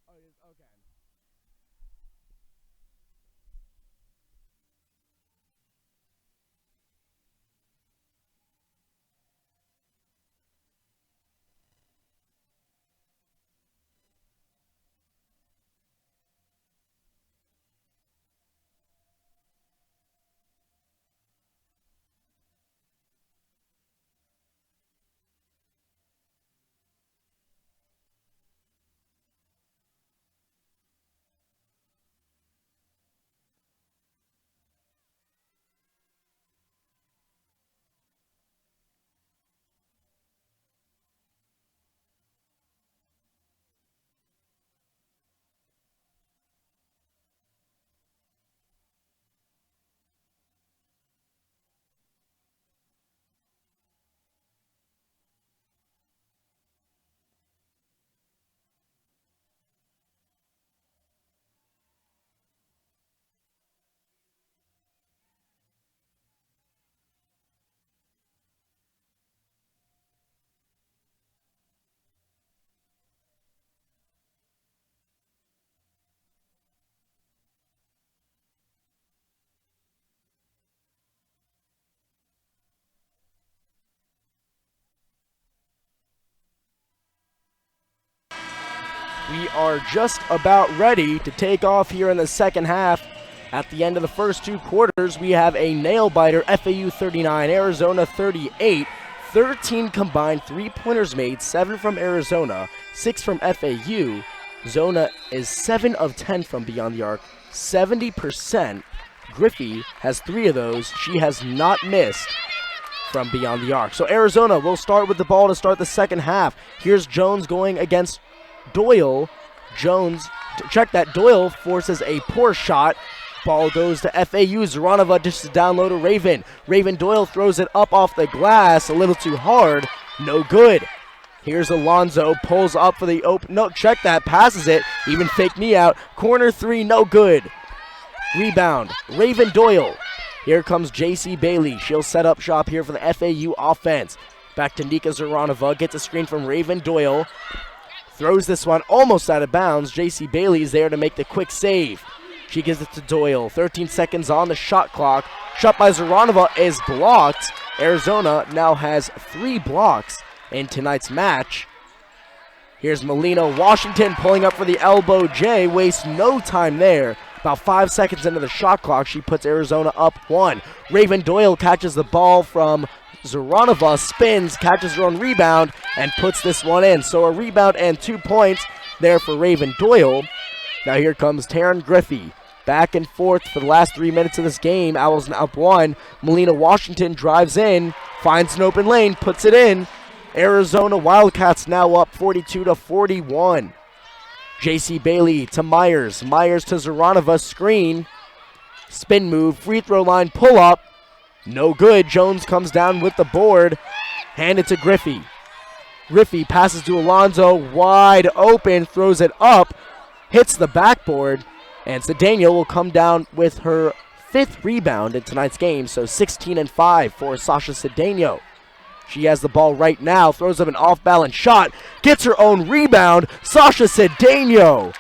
Oh, it is? Okay. We are just about ready to take off here in the second half. At the end of the first two quarters, we have a nail-biter, FAU 39, Arizona 38. 13 combined three-pointers made, 7 from Arizona, 6 from FAU. Zona is 7 of 10 from beyond the arc, 70%. Griffey has 3 of those. She has not missed from beyond the arc. So Arizona will start with the ball to start the second half. Here's Jones going against Doyle. Jones, check that, Doyle forces a poor shot. Ball goes to FAU. Zaranova dishes down low to Raven. Raven Doyle throws it up off the glass, a little too hard. No good. Here's Alonzo, pulls up for the open. No, check that, passes it. Even fake me out. Corner 3, no good. Rebound, Raven Doyle. Here comes JC Bailey. She'll set up shop here for the FAU offense. Back to Nika Zaranova. Gets a screen from Raven Doyle. Throws this one almost out of bounds. JC Bailey is there to make the quick save. She gives it to Doyle. 13 seconds on the shot clock. Shot by Zaranova is blocked. Arizona now has 3 blocks in tonight's match. Here's Melina Washington pulling up for the elbow J. Wastes no time there. About 5 seconds into the shot clock, she puts Arizona up 1. Raven Doyle catches the ball from Zaranova, spins, catches her own rebound, and puts this one in. So a rebound and 2 points there for Raven Doyle. Now here comes Taryn Griffey. Back and forth for the last 3 minutes of this game. Owls up 1. Melina Washington drives in, finds an open lane, puts it in. Arizona Wildcats now up 42-41. JC Bailey to Myers. Myers to Zaranova, screen. Spin move, free throw line, pull up. No good. Jones comes down with the board. Hand it to Griffey. Griffey passes to Alonzo, wide open, throws it up, hits the backboard, and Cedeno will come down with her 5th rebound in tonight's game, so 16 and 5 for Sasha Cedeno. She has the ball right now, throws up an off-balance shot, gets her own rebound. Sasha Cedeno.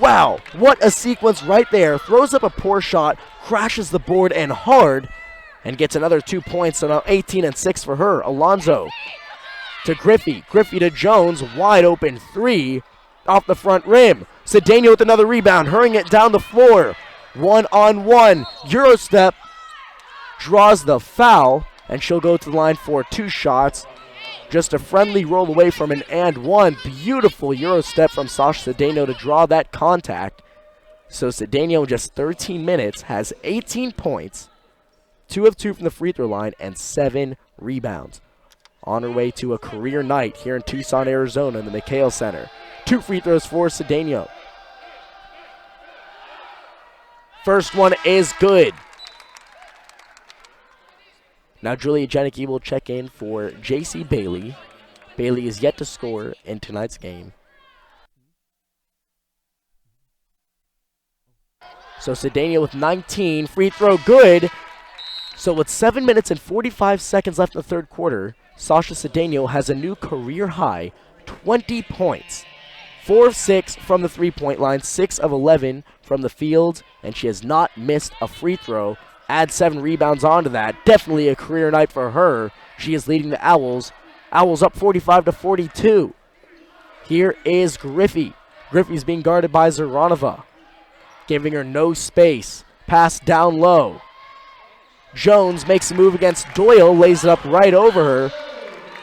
Wow, what a sequence right there. Throws up a poor shot, crashes the board and hard, and gets another 2 points, so now 18 and 6 for her. Alonzo to Griffey. Griffey to Jones, wide open 3 off the front rim. Cedeno with another rebound, hurrying it down the floor. 1-on-1, Euro step, draws the foul, and she'll go to the line for 2 shots. Just a friendly roll away from an and 1. Beautiful Euro step from Sasha Cedeno to draw that contact. So Cedeno in just 13 minutes has 18 points, 2 of 2 from the free throw line, and 7 rebounds. On her way to a career night here in Tucson, Arizona in the McHale Center. 2 free throws for Cedeno. First one is good. Now Julia Janicki will check in for JC Bailey. Bailey is yet to score in tonight's game. So Cedeno with 19. Free throw good. So with 7 minutes and 45 seconds left in the third quarter, Sasha Cedeno has a new career high, 20 points. 4 of 6 from the three-point line, 6 of 11 from the field, and she has not missed a free throw. Add 7 rebounds onto that. Definitely a career night for her. She is leading the Owls. Owls up 45-42. Here is Griffey. Griffey's being guarded by Zaranova, giving her no space. Pass down low. Jones makes a move against Doyle, lays it up right over her.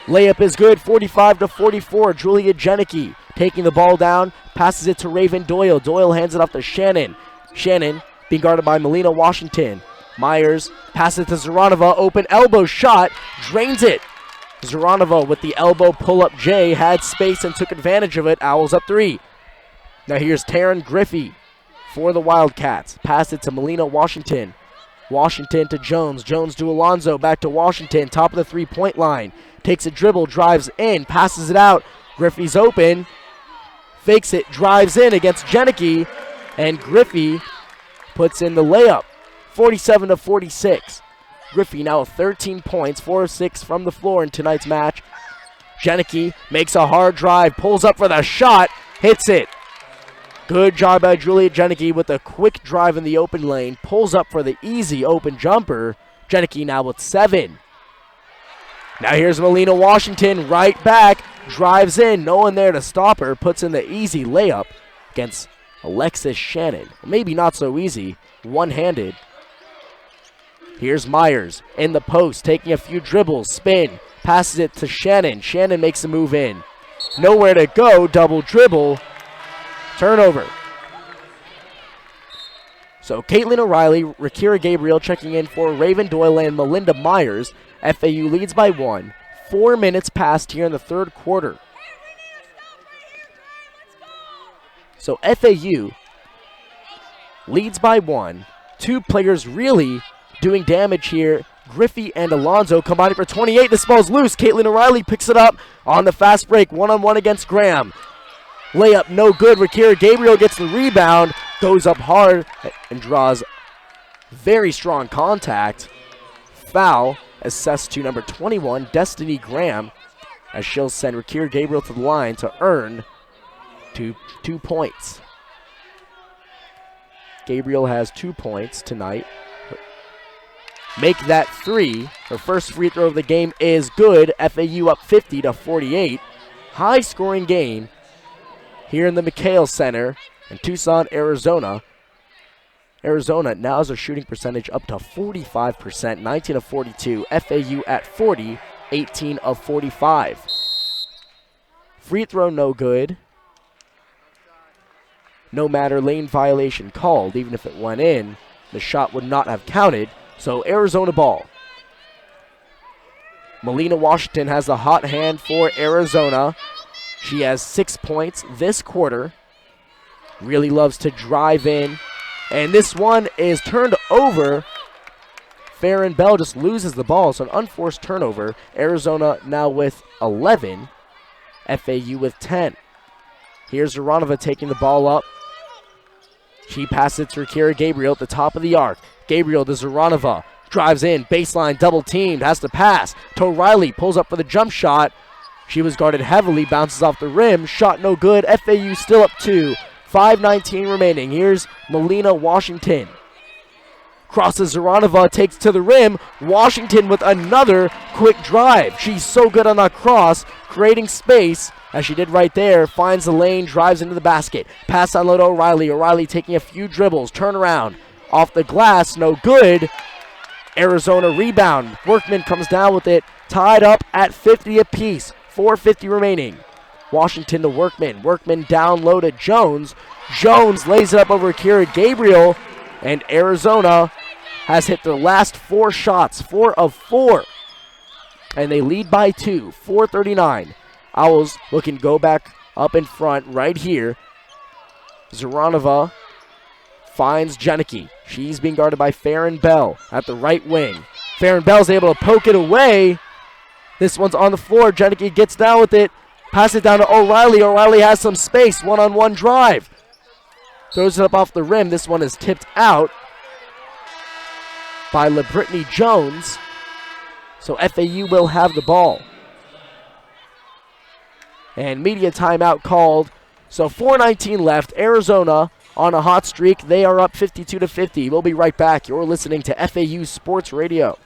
Layup is good, 45-44. Julia Janicki taking the ball down, passes it to Raven Doyle. Doyle hands it off to Shannon. Shannon being guarded by Melina Washington. Myers passes it to Zaranova, open elbow shot, drains it. Zaranova with the elbow pull-up J, had space and took advantage of it. Owls up 3. Now here's Taryn Griffey for the Wildcats. Pass it to Melina Washington. Washington to Jones. Jones to Alonzo. Back to Washington. Top of the three-point line. Takes a dribble. Drives in. Passes it out. Griffey's open. Fakes it. Drives in against Janicki. And Griffey puts in the layup. 47-46. Griffey now with 13 points. 4 of 6 from the floor in tonight's match. Janicki makes a hard drive. Pulls up for the shot. Hits it. Good job by Julia Janicki with a quick drive in the open lane. Pulls up for the easy open jumper. Janicki now with 7. Now here's Melina Washington right back. Drives in. No one there to stop her. Puts in the easy layup against Alexis Shannon. Maybe not so easy. One-handed. Here's Myers in the post. Taking a few dribbles. Spin. Passes it to Shannon. Shannon makes a move in. Nowhere to go. Double dribble. Turnover. So Caitlin O'Reilly, Rakira Gabriel checking in for Raven Doyle and Melinda Myers. FAU leads by 1. 4 minutes passed here in the third quarter. So FAU leads by 1. 2 players really doing damage here. Griffey and Alonzo combining for 28. This ball's loose. Caitlin O'Reilly picks it up on the fast break. One-on-one against Graham. Layup no good. Rakira Gabriel gets the rebound, goes up hard, and draws very strong contact. Foul assessed to number 21, Destiny Graham, as she'll send Rakira Gabriel to the line to earn 2 points. Gabriel has 2 points tonight. Make that 3. Her first free throw of the game is good. FAU up 50-48. High scoring game here in the McHale Center in Tucson, Arizona. Arizona now has a shooting percentage up to 45%, 19 of 42. FAU at 40, 18 of 45. Free throw no good. No matter, lane violation called. Even if it went in, the shot would not have counted. So Arizona ball. Melina Washington has the hot hand for Arizona. She has 6 points this quarter. Really loves to drive in. And this one is turned over. Farron Bell just loses the ball, so an unforced turnover. Arizona now with 11. FAU with 10. Here's Zaranova taking the ball up. She passes it to Rakira Gabriel at the top of the arc. Gabriel to Zaranova. Drives in, baseline, double teamed, has to pass. To O'Reilly, pulls up for the jump shot. She was guarded heavily, bounces off the rim, shot no good. FAU still up 2. 5:19 remaining. Here's Melina Washington. Crosses Zaranova, takes to the rim. Washington with another quick drive. She's so good on that cross, creating space, as she did right there. Finds the lane, drives into the basket. Pass on low to O'Reilly. O'Reilly taking a few dribbles. Turn around. Off the glass, no good. Arizona rebound. Workman comes down with it. Tied up at 50 apiece. 4:50 remaining. Washington to Workman. Workman down low to Jones. Jones lays it up over Kira Gabriel. And Arizona has hit their last 4 shots. 4 of 4. And they lead by 2. 4:39. Owls looking to go back up in front right here. Zaranova finds Janicki. She's being guarded by Farron Bell at the right wing. Farron Bell's able to poke it away. This one's on the floor. Janicki gets down with it. Pass it down to O'Reilly. O'Reilly has some space. One-on-one drive. Throws it up off the rim. This one is tipped out. by LaBrittany Jones. So FAU will have the ball. And media timeout called. So 4:19 left. Arizona on a hot streak. They are up 52-50. We'll be right back. You're listening to FAU Sports Radio.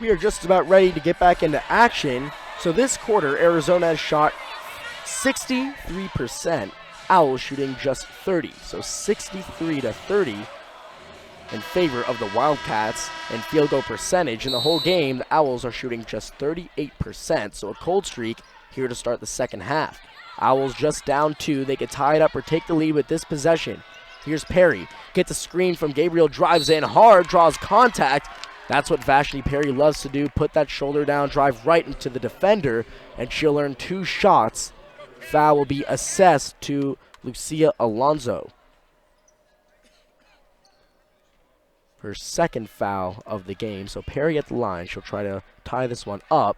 We are just about ready to get back into action. So this quarter, Arizona has shot 63%. Owls shooting just 30. So 63-30 in favor of the Wildcats. And field goal percentage in the whole game, the Owls are shooting just 38%. So a cold streak here to start the second half. Owls just down 2. They could tie it up or take the lead with this possession. Here's Perry. Gets a screen from Gabriel, drives in hard, draws contact. That's what Vashti Perry loves to do. Put that shoulder down, drive right into the defender, and she'll earn 2 shots. Foul will be assessed to Lucia Alonso. Her second foul of the game. So Perry at the line. She'll try to tie this one up.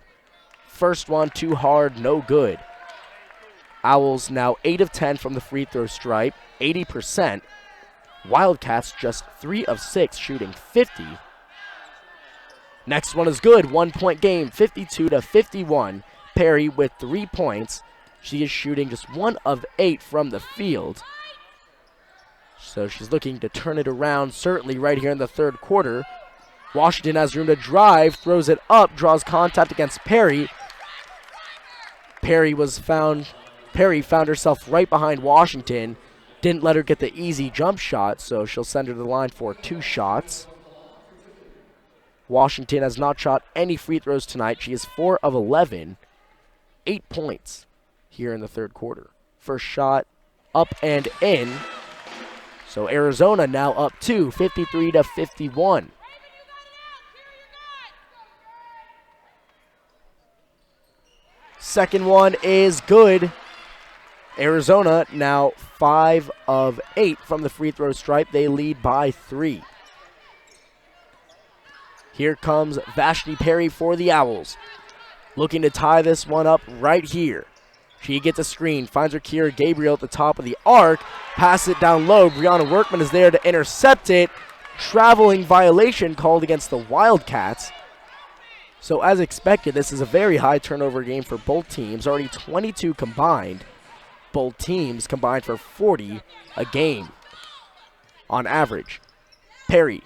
First one, too hard, no good. Owls now 8 of 10 from the free throw stripe, 80%. Wildcats just 3 of 6, shooting 50. Next one is good. 1 point game, 52-51. Perry with 3 points. She is shooting just 1 of 8 from the field. So she's looking to turn it around, certainly right here in the third quarter. Washington has room to drive, throws it up, draws contact against Perry. Perry found herself right behind Washington. Didn't let her get the easy jump shot, so she'll send her to the line for 2 shots. Washington has not shot any free throws tonight. She is 4 of 11, 8 points here in the third quarter. First shot up and in. So Arizona now up 2, 53-51. Second one is good. Arizona now 5 of 8 from the free throw stripe. They lead by 3. Here comes Vashti Perry for the Owls. Looking to tie this one up right here. She gets a screen, finds her Kira Gabriel at the top of the arc, passes it down low. Brianna Workman is there to intercept it. Traveling violation called against the Wildcats. So as expected, this is a very high turnover game for both teams. Already 22 combined. Both teams combined for 40 a game on average. Perry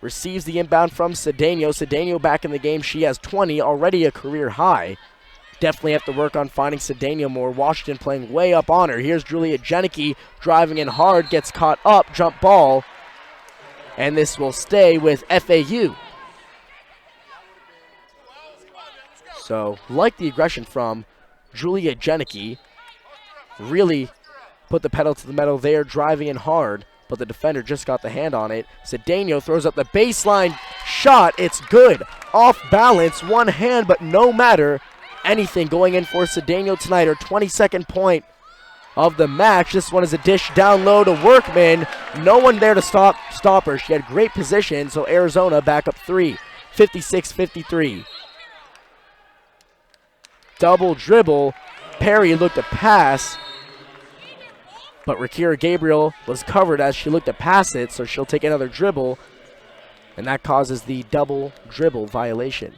receives the inbound from Cedeno. Cedeno back in the game. She has 20, already a career high. Definitely have to work on finding Cedeno more. Washington playing way up on her. Here's Julia Janicki driving in hard, gets caught up, jump ball. And this will stay with FAU. So, like the aggression from Julia Janicki. really put the pedal to the metal there, driving in hard, but the defender just got the hand on it. Cedeno throws up the baseline shot. It's good. Off balance, one hand, but no matter. Anything going in for Cedeno tonight. Her 22nd point of the match. This one is a dish down low to Workman. No one there to stop her. She had great position, so Arizona back up 3, 56-53. Double dribble. Perry looked to pass, but Rakira Gabriel was covered as she looked to pass it, so she'll take another dribble, and that causes the double dribble violation.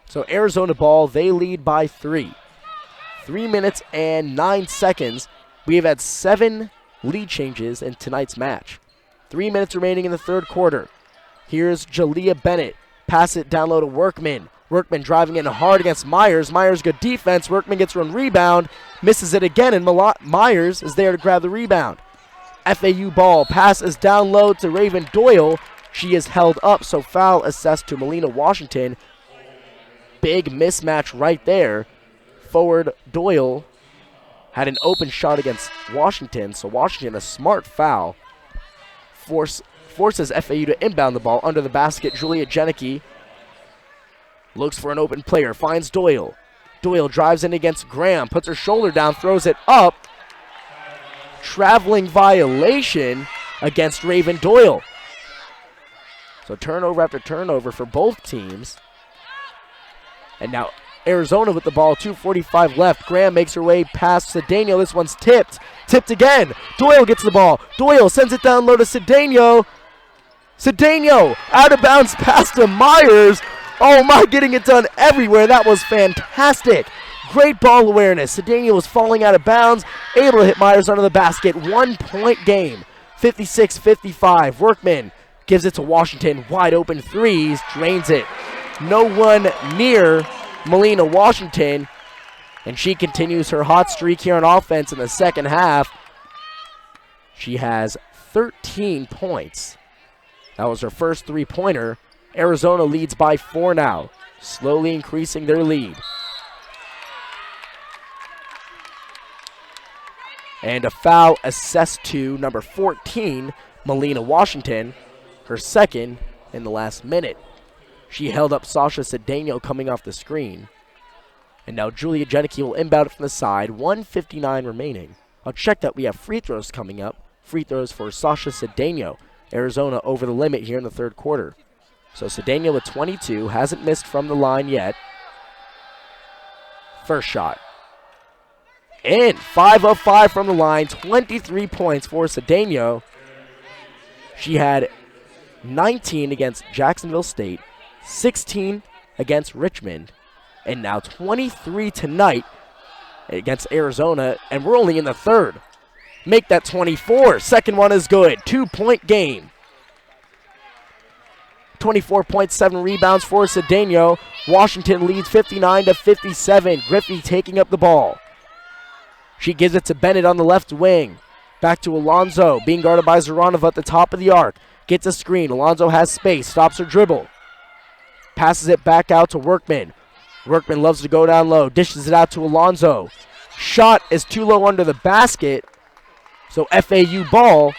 So Arizona ball, they lead by 3. 3 minutes and 9 seconds. We have had 7 lead changes in tonight's match. 3 minutes remaining in the third quarter. Here's Jalea Bennett. Pass it down low to Workman. Workman driving in hard against Myers. Myers good defense. Workman gets her own rebound. Misses it again, and Myers is there to grab the rebound. FAU ball. Pass is down low to Raven Doyle. She is held up, so foul assessed to Melina Washington. Big mismatch right there. Forward Doyle had an open shot against Washington, so Washington, a smart foul, forces FAU to inbound the ball under the basket. Julia Janicki looks for an open player, finds Doyle. Doyle drives in against Graham, puts her shoulder down, throws it up. Traveling violation against Raven Doyle. So turnover after turnover for both teams. And now Arizona with the ball, 2:45 left. Graham makes her way past Cedeno. This one's tipped. Tipped again. Doyle gets the ball. Doyle sends it down low to Cedeno. Cedeno out of bounds past to Myers. Oh my, getting it done everywhere. That was fantastic. Great ball awareness. Cedeno was falling out of bounds, able to hit Myers under the basket. 1 point game, 56-55. Workman gives it to Washington. Wide open threes, drains it. No one near Melina Washington, and she continues her hot streak here on offense in the second half. She has 13 points. That was her first three-pointer. Arizona leads by 4 now, slowly increasing their lead. And a foul assessed to number 14, Melina Washington, her second in the last minute. She held up Sasha Cedeno coming off the screen. And now Julia Janicki will inbound it from the side. 1:59 remaining. I'll check that we have free throws coming up. Free throws for Sasha Cedeno. Arizona over the limit here in the third quarter. So Cedeno with 22. Hasn't missed from the line yet. First shot. In. 5 of 5 from the line. 23 points for Cedeno. She had 19 against Jacksonville State. 16 against Richmond, and now 23 tonight against Arizona, and we're only in the third. Make that 24. Second one is good. 2-point game. 24.7 rebounds for Cedeno. Washington leads 59-57. Griffey taking up the ball. She gives it to Bennett on the left wing. Back to Alonzo, being guarded by Zoranova at the top of the arc. Gets a screen. Alonzo has space. Stops her dribble. Passes it back out to Workman. Workman loves to go down low. Dishes it out to Alonzo. Shot is too low under the basket. So FAU ball.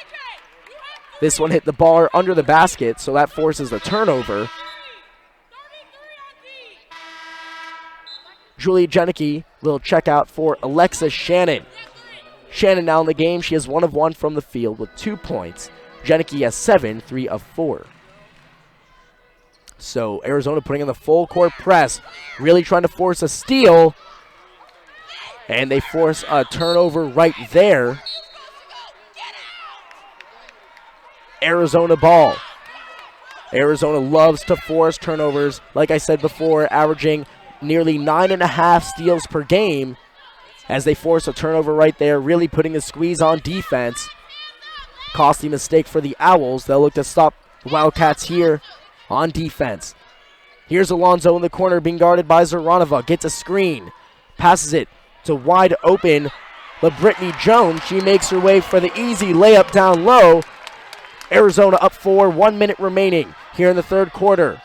This one hit the bar under the basket, so that forces the turnover. Julia Janicki, little check out for Alexa Shannon. Shannon now in the game. She has 1 of 1 from the field with 2 points. Janicki has 7, 3 of 4. So Arizona putting in the full court press, really trying to force a steal, and they force a turnover right there. Arizona ball. Arizona loves to force turnovers, like I said before, averaging nearly 9.5 steals per game as they force a turnover right there, really putting the squeeze on defense. Costly mistake for the Owls. They'll look to stop the Wildcats here on defense. Here's Alonzo in the corner being guarded by Zoranova. Gets a screen. Passes it to wide open LaBrittany Jones. She makes her way for the easy layup down low. Arizona up 4, 1 minute remaining here in the third quarter.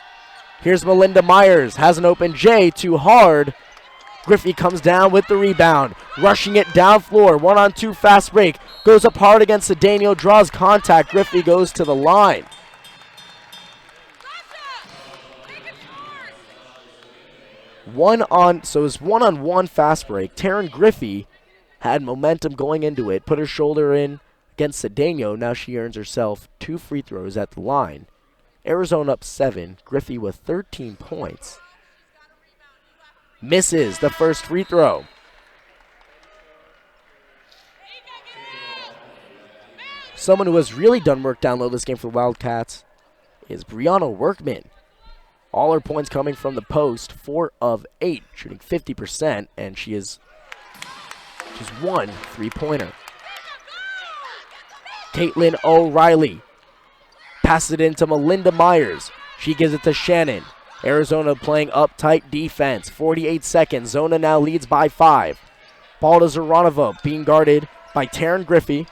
Here's Melinda Myers. Has an open J, too hard. Griffey comes down with the rebound, rushing it down floor. 1-on-2 fast break. Goes up hard against Cedeno, draws contact. Griffey goes to the line. So it's 1-on-1 fast break. Taryn Griffey had momentum going into it, put her shoulder in against Cedeno. Now she earns herself 2 free throws at the line. Arizona up 7. Griffey with 13 points. Misses the first free throw. Someone who has really done work down low this game for the Wildcats is Brianna Workman. All her points coming from the post, 4 of 8, shooting 50%, and she's 1 3-pointer. Caitlin O'Reilly passes it into Melinda Myers. She gives it to Shannon. Arizona playing uptight defense. 48 seconds. Zona now leads by 5. Ball to Zaranova, being guarded by Taryn Griffey.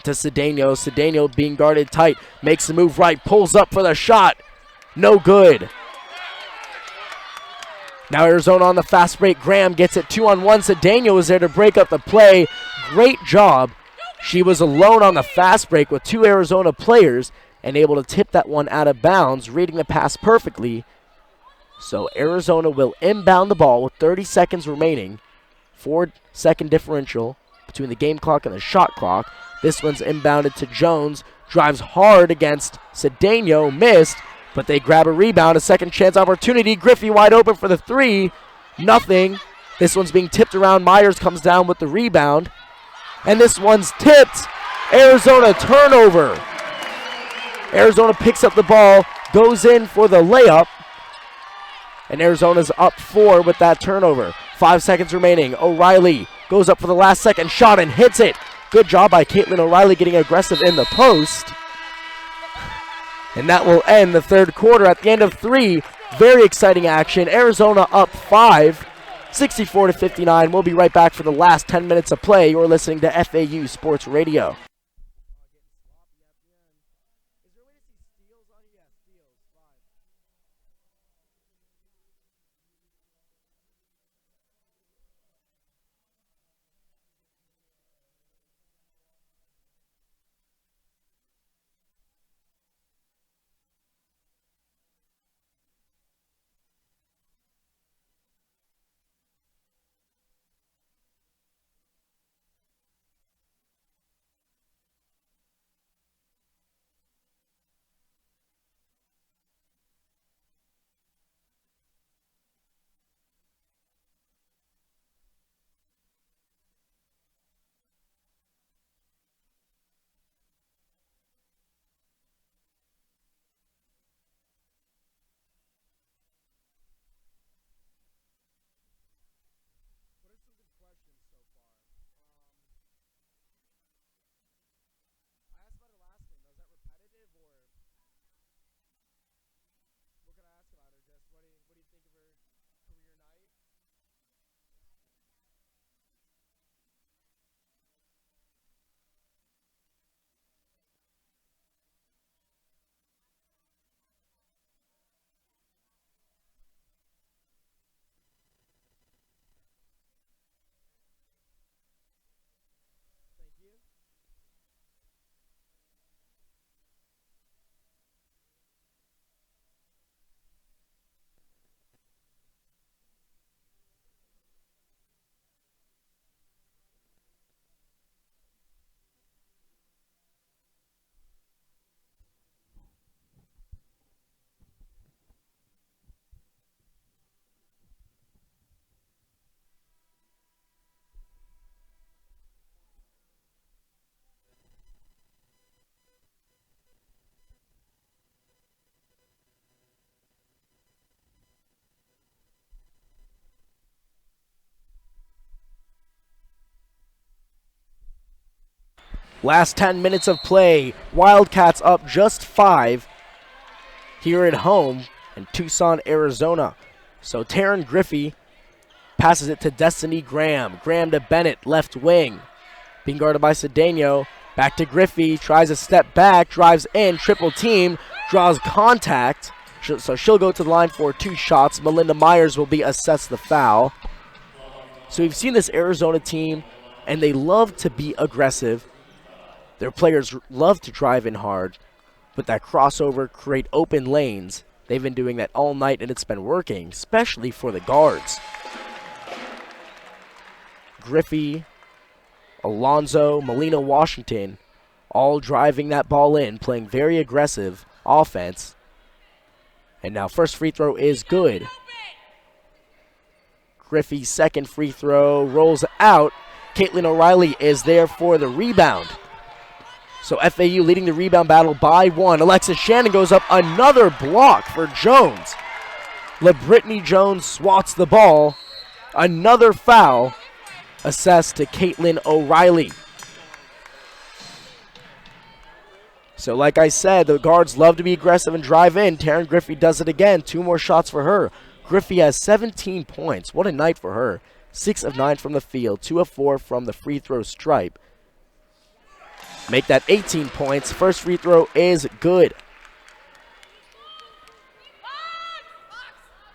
To Cedeno. Cedeno being guarded tight. Makes the move right. Pulls up for the shot. No good. Now Arizona on the fast break. Graham gets it 2-on-1. Cedeno is there to break up the play. Great job. She was alone on the fast break with 2 Arizona players and able to tip that one out of bounds, reading the pass perfectly. So Arizona will inbound the ball with 30 seconds remaining. 4-second differential between the game clock and the shot clock. This one's inbounded to Jones. Drives hard against Cedeno. Missed, but they grab a rebound. A second chance opportunity. Griffey wide open for the 3. Nothing. This one's being tipped around. Myers comes down with the rebound. And this one's tipped. Arizona turnover. Arizona picks up the ball, goes in for the layup, and Arizona's up 4 with that turnover. 5 seconds remaining. O'Reilly goes up for the last second shot and hits it. Good job by Caitlin O'Reilly getting aggressive in the post. And that will end the third quarter at the end of 3. Very exciting action. Arizona up 5, 64-59. We'll be right back for the last 10 minutes of play. You're listening to FAU Sports Radio. Last 10 minutes of play. Wildcats up just 5 here at home in Tucson, Arizona. So Taryn Griffey passes it to Destiny Graham. Graham to Bennett, left wing. Being guarded by Cedeno. Back to Griffey, tries a step back, drives in, triple team, draws contact. So she'll go to the line for 2 shots. Melinda Myers will be assessed the foul. So we've seen this Arizona team, and they love to be aggressive. Their players love to drive in hard, but that crossover, create open lanes. They've been doing that all night, and it's been working, especially for the guards. Griffey, Alonzo, Melina Washington, all driving that ball in, playing very aggressive offense. And now first free throw is good. Griffey's second free throw rolls out. Caitlin O'Reilly is there for the rebound. So FAU leading the rebound battle by 1. Alexis Shannon goes up, another block for Jones. LaBrittany Jones swats the ball. Another foul assessed to Caitlin O'Reilly. So like I said, the guards love to be aggressive and drive in. Taryn Griffey does it again. 2 more shots for her. Griffey has 17 points. What a night for her. 6 of 9 from the field, 2 of 4 from the free throw stripe. Make that 18 points. First free throw is good.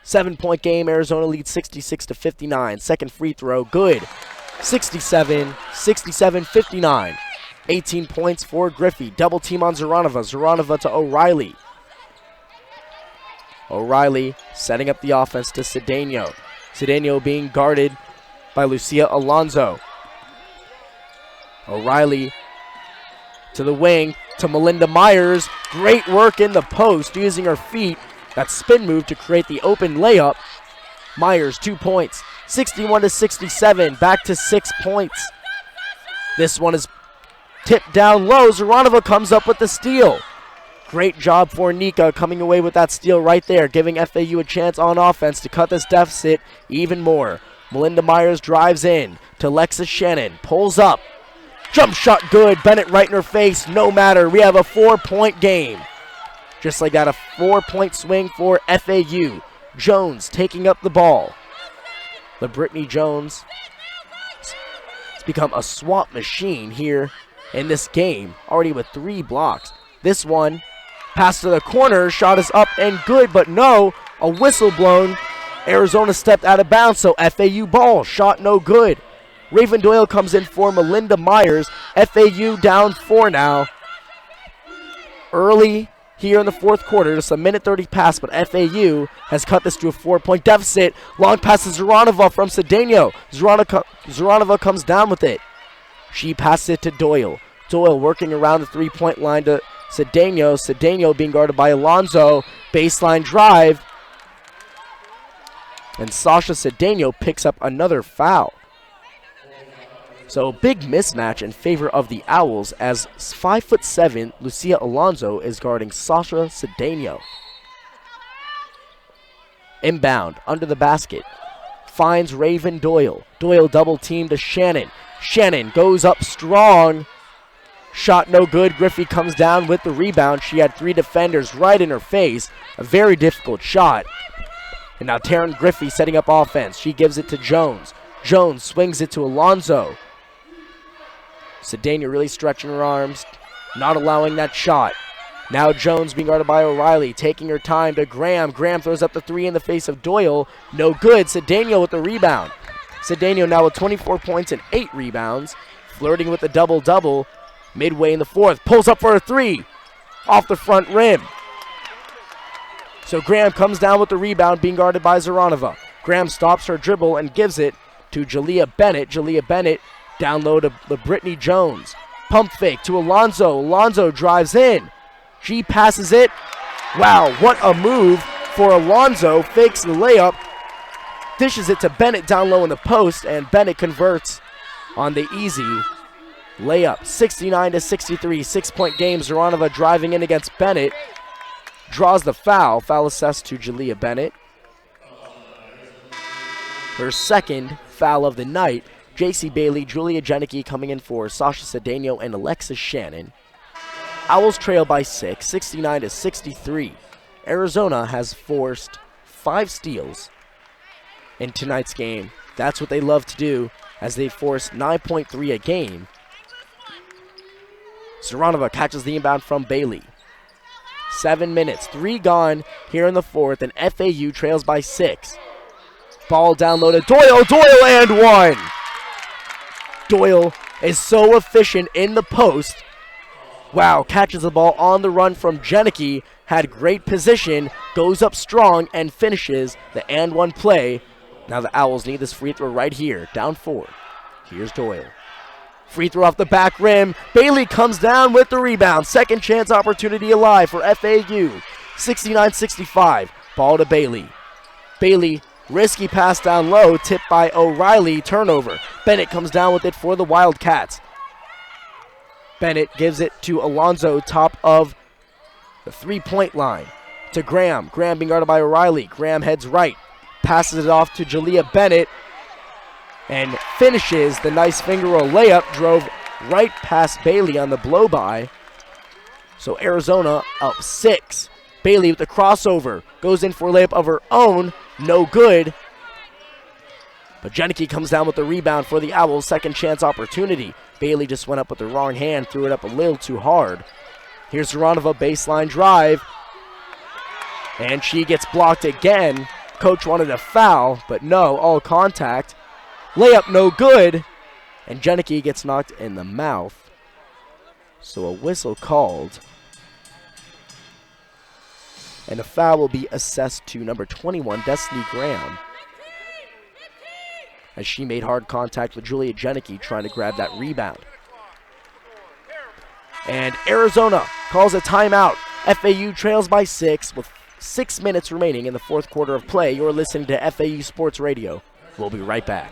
7-point game. Arizona leads 66-59. Second free throw, good. 67, 59. 18 points for Griffey. Double team on Zoranova. Zoranova to O'Reilly. O'Reilly setting up the offense to Cedeno. Cedeno being guarded by Lucia Alonzo. O'Reilly to the wing to Melinda Myers. Great work in the post using her feet. That spin move to create the open layup. Myers 2 points. 61-67. Back to 6 points. This one is tipped down low. Zoranova comes up with the steal. Great job for Nika coming away with that steal right there, giving FAU a chance on offense to cut this deficit even more. Melinda Myers drives in to Alexis Shannon. Pulls up. Jump shot good. Bennett right in her face. No matter. We have a 4-point game. Just like that, a 4-point swing for FAU. Jones taking up the ball. LaBrittany Jones has become a swap machine here in this game. Already with 3 blocks. This one, pass to the corner. Shot is up and good, but no. A whistle blown. Arizona stepped out of bounds, so FAU ball. Shot no good. Raven Doyle comes in for Melinda Myers. FAU down 4 now. Early here in the fourth quarter, just a minute 30 pass, but FAU has cut this to a 4-point deficit. Long pass to Zoranova from Cedeno. Zoranova comes down with it. She passes it to Doyle. Doyle working around the 3-point line to Cedeno. Cedeno being guarded by Alonzo. Baseline drive. And Sasha Cedeno picks up another foul. So big mismatch in favor of the Owls as 5'7" Lucia Alonzo is guarding Sasha Cedeno. Inbound, under the basket. Finds Raven Doyle. Doyle double team to Shannon. Shannon goes up strong. Shot no good. Griffey comes down with the rebound. She had 3 defenders right in her face. A very difficult shot. And now Taryn Griffey setting up offense. She gives it to Jones. Jones swings it to Alonzo. Cedeno really stretching her arms, not allowing that shot. Now Jones being guarded by O'Reilly, taking her time to Graham. Graham throws up the 3 in the face of Doyle. No good. Cedeno with the rebound. Cedeno now with 24 points and 8 rebounds. Flirting with the double-double. Midway in the fourth. Pulls up for a 3. Off the front rim. So Graham comes down with the rebound, being guarded by Zoranova. Graham stops her dribble and gives it to Jalea Bennett. Jalea Bennett down low to LaBrittany Jones. Pump fake to Alonzo. Alonzo drives in. She passes it. Wow, what a move for Alonzo. Fakes the layup. Dishes it to Bennett down low in the post, and Bennett converts on the easy layup. 69-63, 6-point game. Zoranova driving in against Bennett. Draws the foul. Foul assessed to Jalea Bennett. Her second foul of the night. J.C. Bailey, Julia Janicki coming in for Sasha Cedeno and Alexis Shannon. Owls trail by 6, 69-63. Arizona has forced 5 steals in tonight's game. That's what they love to do, as they force 9.3 a game. Zoranova catches the inbound from Bailey. 7 minutes, 3 gone here in the fourth, and FAU trails by 6. Ball down low to Doyle, and 1. Doyle is so efficient in the post. Wow, catches the ball on the run from Janicki, had great position, goes up strong, and finishes the and 1 play. Now the Owls need this free throw right here, down 4. Here's Doyle. Free throw off the back rim. Bailey comes down with the rebound. Second chance opportunity alive for FAU. 69-65. Ball to Bailey. Bailey, risky pass down low, tipped by O'Reilly. Turnover. Bennett comes down with it for the Wildcats. Bennett gives it to Alonzo, top of the three-point line. To Graham. Graham being guarded by O'Reilly. Graham heads right. Passes it off to Jalea Bennett. And finishes the nice finger roll layup. Drove right past Bailey on the blow-by. So Arizona up 6. Bailey with the crossover. Goes in for a layup of her own. No good. But Janicki comes down with the rebound for the Owls. Second chance opportunity. Bailey just went up with the wrong hand. Threw it up a little too hard. Here's Zaranova, baseline drive. And she gets blocked again. Coach wanted a foul, but no, all contact. Layup no good. And Janicki gets knocked in the mouth. So a whistle called. And a foul will be assessed to number 21, Destiny Graham, as she made hard contact with Julia Janicki trying to grab that rebound. And Arizona calls a timeout. FAU trails by 6 with 6 minutes remaining in the fourth quarter of play. You're listening to FAU Sports Radio. We'll be right back.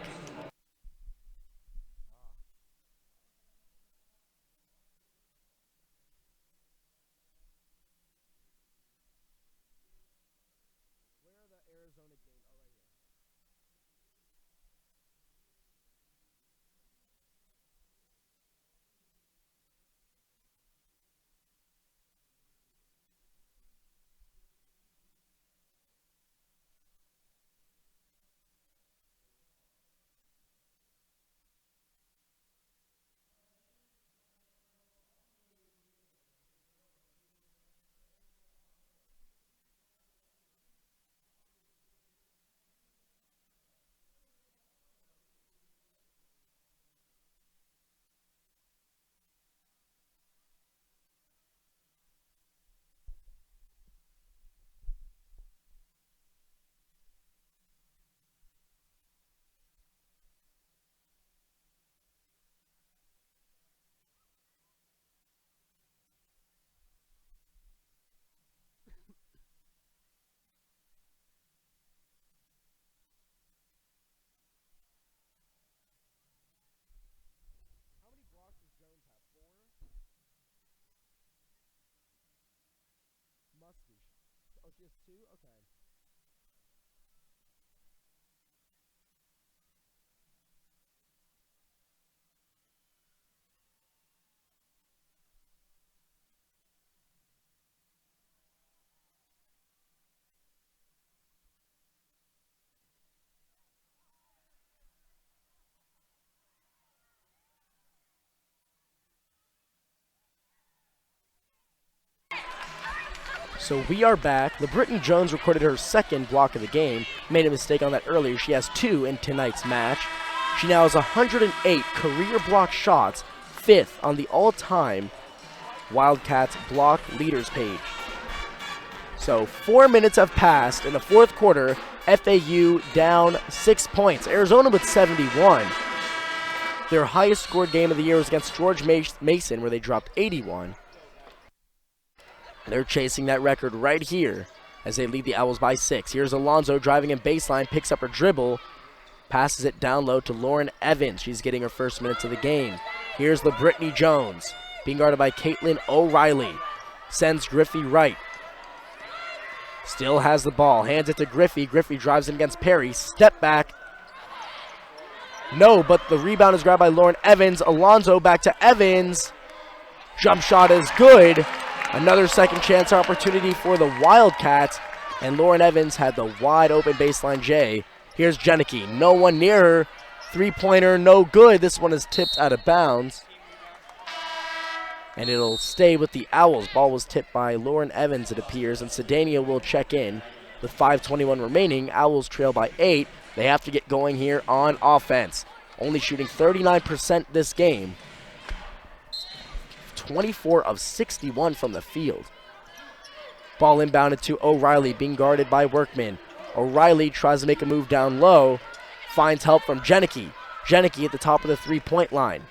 Oh, she has 2? Okay. So we are back. LeBritton Jones recorded her second block of the game. Made a mistake on that earlier. She has 2 in tonight's match. She now has 108 career block shots, 5th on the all-time Wildcats block leaders page. So 4 minutes have passed in the fourth quarter. FAU down 6 points. Arizona with 71. Their highest scored game of the year was against George Mason, where they dropped 81. They're chasing that record right here as they lead the Owls by 6. Here's Alonzo driving in baseline, picks up her dribble, passes it down low to Lauren Evans. She's getting her first minutes of the game. Here's LeBritton Jones, being guarded by Caitlin O'Reilly. Sends Griffey right. Still has the ball, hands it to Griffey. Griffey drives in against Perry. Step back. No, but the rebound is grabbed by Lauren Evans. Alonzo back to Evans. Jump shot is good. Another second chance opportunity for the Wildcats, and Lauren Evans had the wide open baseline J. Here's Janicki, no one near her. Three-pointer, no good. This one is tipped out of bounds. and it'll stay with the Owls. Ball was tipped by Lauren Evans, it appears, and Cedeno will check in with 5:21 remaining. Owls trail by 8. They have to get going here on offense. Only shooting 39% this game. 24 of 61 from the field. Ball inbounded to O'Reilly, being guarded by Workman. O'Reilly tries to make a move down low, finds help from Janicki. Janicki at the top of the three-point line.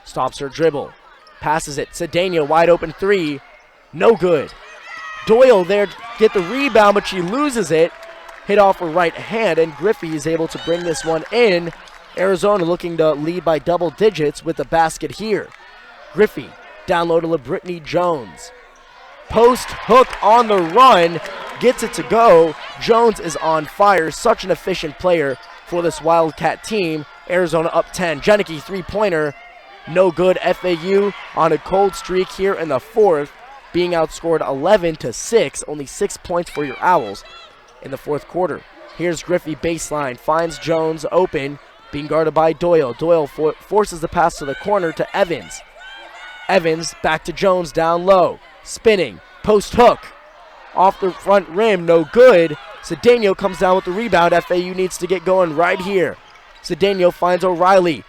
Stops her dribble, passes it. Cedeno wide open three, no good. Doyle there to get the rebound, but she loses it. Hit off her right hand, and Griffey is able to bring this one in. Arizona looking to lead by double digits with the basket here. Griffey down low to LaBrittany Jones. Post hook on the run, gets it to go. Jones is on fire, such an efficient player for this Wildcat team. Arizona up 10. Janicki three-pointer, no good. FAU on a cold streak here in the fourth, being outscored 11-6. Only 6 points for your Owls in the fourth quarter. Here's Griffey baseline, finds Jones open, being guarded by Doyle. Doyle forces the pass to the corner to Evans. Evans back to Jones down low, spinning, post hook, off the front rim, no good. Cedeno comes down with the rebound. FAU needs to get going right here. Cedeno finds O'Reilly.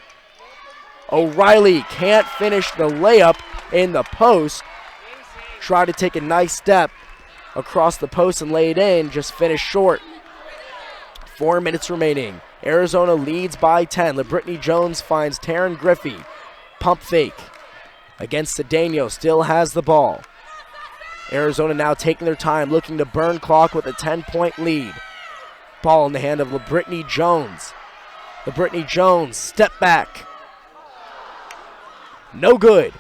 O'Reilly can't finish the layup in the post. Try to take a nice step across the post and lay it in, just finished short. 4 minutes remaining. Arizona leads by 10. LaBrittany Jones finds Taryn Griffey. Pump fake against Cedeno, still has the ball. Arizona now taking their time, looking to burn clock with a 10-point lead. Ball in the hand of LaBrittany Jones. LaBrittany Jones, step back. No good.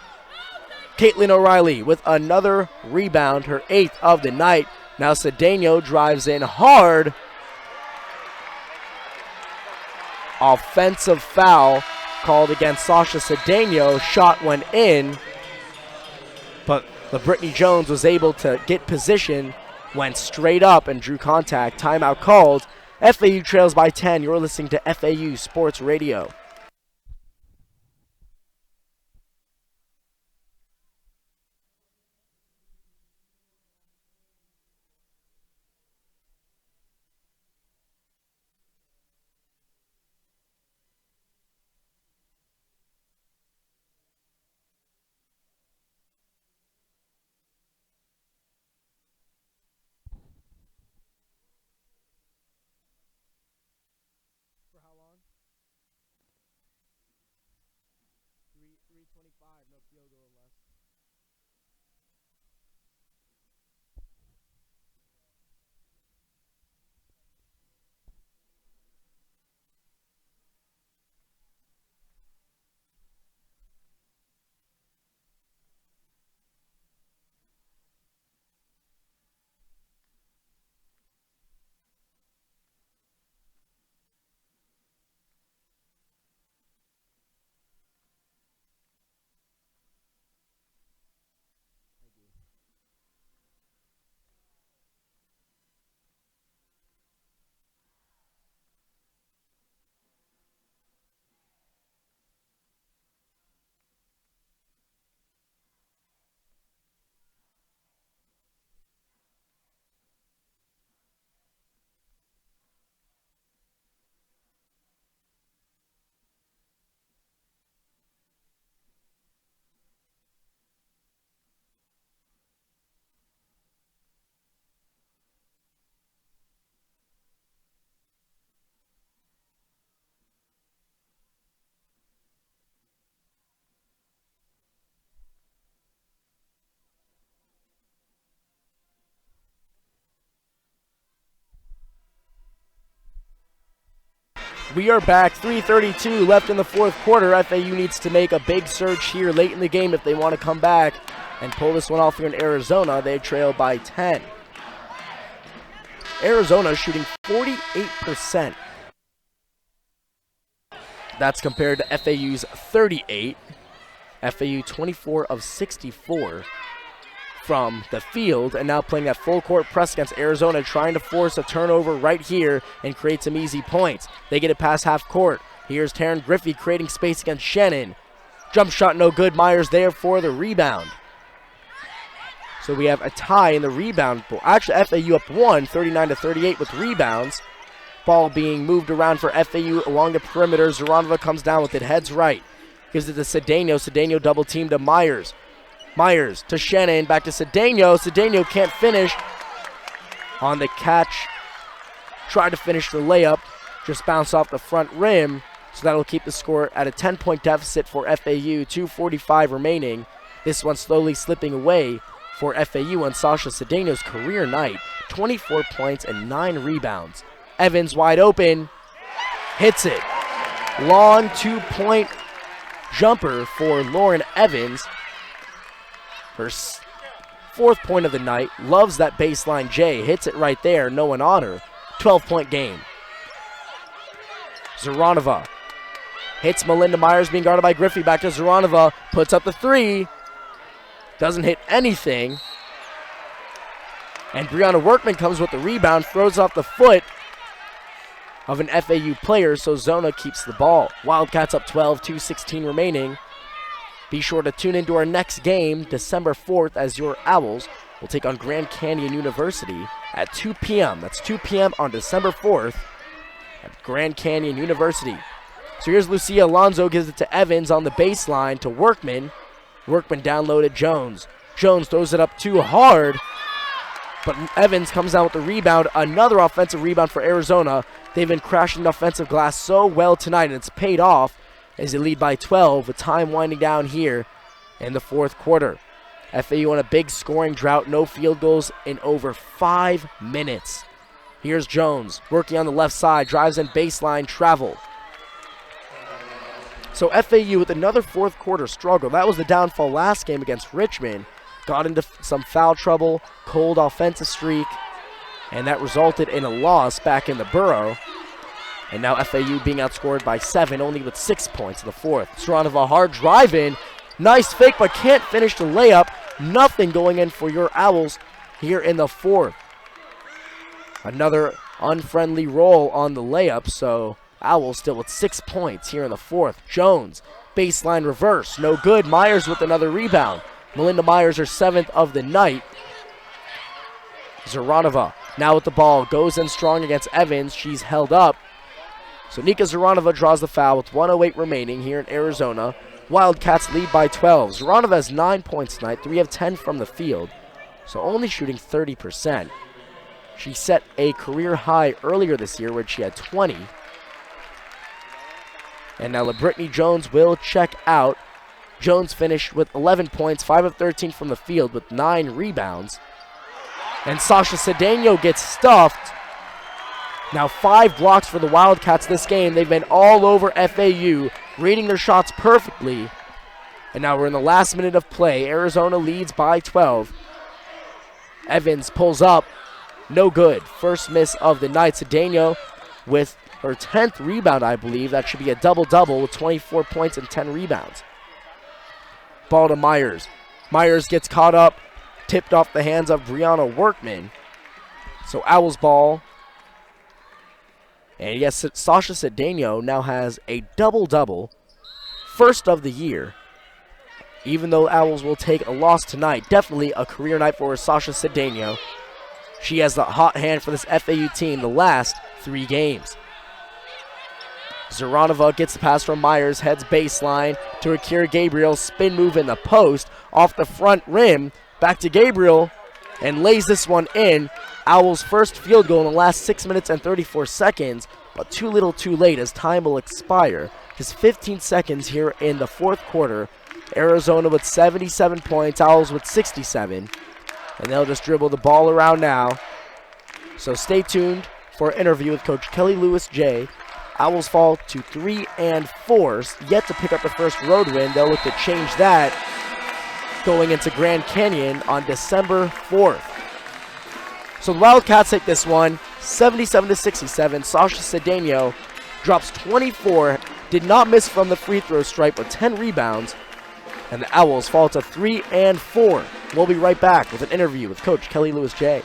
Caitlin O'Reilly with another rebound, her 8th of the night. Now Cedeno drives in hard. Offensive foul called against Sasha Cedeno. Shot went in, but LaBrittany Jones was able to get position, went straight up and drew contact. Timeout called. FAU trails by 10. You're listening to FAU Sports Radio. For how long? 3:25, no field goal left. We are back, 3:32 left in the fourth quarter. FAU needs to make a big surge here late in the game if they want to come back and pull this one off here in Arizona. They trail by 10. Arizona shooting 48%. That's compared to FAU's 38. FAU 24 of 64 from the field, and now playing that full court press against Arizona, trying to force a turnover right here and create some easy points. They get it past half court. Here's Taryn Griffey creating space against Shannon. Jump shot no good. Myers there for the rebound. So we have a tie in the rebound pool. Actually, FAU up 1, 39-38 with rebounds. Ball being moved around for FAU along the perimeter. Zoranova comes down with it, heads right. Gives it to Cedeno. Cedeno double team to Myers. Myers to Shannon, back to Cedeno. Cedeno can't finish on the catch. Tried to finish the layup, just bounced off the front rim. So that'll keep the score at a 10-point deficit for FAU. 2:45 remaining. This one slowly slipping away for FAU on Sasha Cedeno's career night. 24 points and 9 rebounds. Evans wide open, hits it. Long 2-point jumper for Lauren Evans. Her 4th point of the night. Loves that baseline J. Hits it right there. No one on her. 12-point game. Zoranova hits Melinda Myers, being guarded by Griffey. Back to Zoranova. Puts up the 3. Doesn't hit anything. And Brianna Workman comes with the rebound. Throws off the foot of an FAU player, so Zona keeps the ball. Wildcats up 12, 2:16 remaining. Be sure to tune into our next game, December 4th, as your Owls will take on Grand Canyon University at 2 p.m. That's 2 p.m. on December 4th at Grand Canyon University. So here's Lucia Alonso, gives it to Evans on the baseline to Workman. Workman downloaded Jones. Jones throws it up too hard, but Evans comes down with the rebound. Another offensive rebound for Arizona. They've been crashing the offensive glass so well tonight, and it's paid off as they lead by 12 with time winding down here in the 4th quarter. FAU on a big scoring drought, no field goals in over 5 minutes. Here's Jones working on the left side, drives in baseline, travel. So FAU with another 4th quarter struggle. That was the downfall last game against Richmond. Got into some foul trouble, cold offensive streak, and that resulted in a loss back in the Borough. And now FAU being outscored by 7, only with 6 points in the 4th. Zoranova hard drive in. Nice fake, but can't finish the layup. Nothing going in for your Owls here in the 4th. Another unfriendly roll on the layup, so Owls still with 6 points here in the 4th. Jones, baseline reverse, no good. Myers with another rebound. Melinda Myers, her 7th of the night. Zoranova now with the ball, goes in strong against Evans. She's held up. So Nika Zoranova draws the foul with 1:08 remaining here in Arizona. Wildcats lead by 12. Zoranova has 9 points tonight, 3 of 10 from the field, so only shooting 30%. She set a career high earlier this year where she had 20. And now LaBrittany Jones will check out. Jones finished with 11 points, 5 of 13 from the field with 9 rebounds. And Sasha Cedeno gets stuffed. Now 5 blocks for the Wildcats this game. They've been all over FAU, reading their shots perfectly. And now we're in the last minute of play. Arizona leads by 12. Evans pulls up. No good. First miss of the night. Cedeno with her 10th rebound, I believe. That should be a double-double with 24 points and 10 rebounds. Ball to Myers. Myers gets caught up. Tipped off the hands of Brianna Workman. So Owls ball. And yes, Sasha Cedeno now has a double-double. First of the year. Even though Owls will take a loss tonight, definitely a career night for Sasha Cedeno. She has the hot hand for this FAU team the last 3 games. Zoranova gets the pass from Myers, heads baseline to Akira Gabriel. Spin move in the post, off the front rim. Back to Gabriel, and lays this one in. Owls' first field goal in the last 6 minutes and 34 seconds, but too little too late as time will expire. Just 15 seconds here in the 4th quarter. Arizona with 77 points, Owls with 67. And they'll just dribble the ball around now. So stay tuned for an interview with Coach Kelly Lewis J. Owls fall to 3-4, yet to pick up the first road win. They'll look to change that going into Grand Canyon on December 4th. So the Wildcats take this one, 77-67. Sasha Cedeno drops 24, did not miss from the free throw stripe with 10 rebounds, and the Owls fall to 3-4. We'll be right back with an interview with Coach Kelly Lewis J.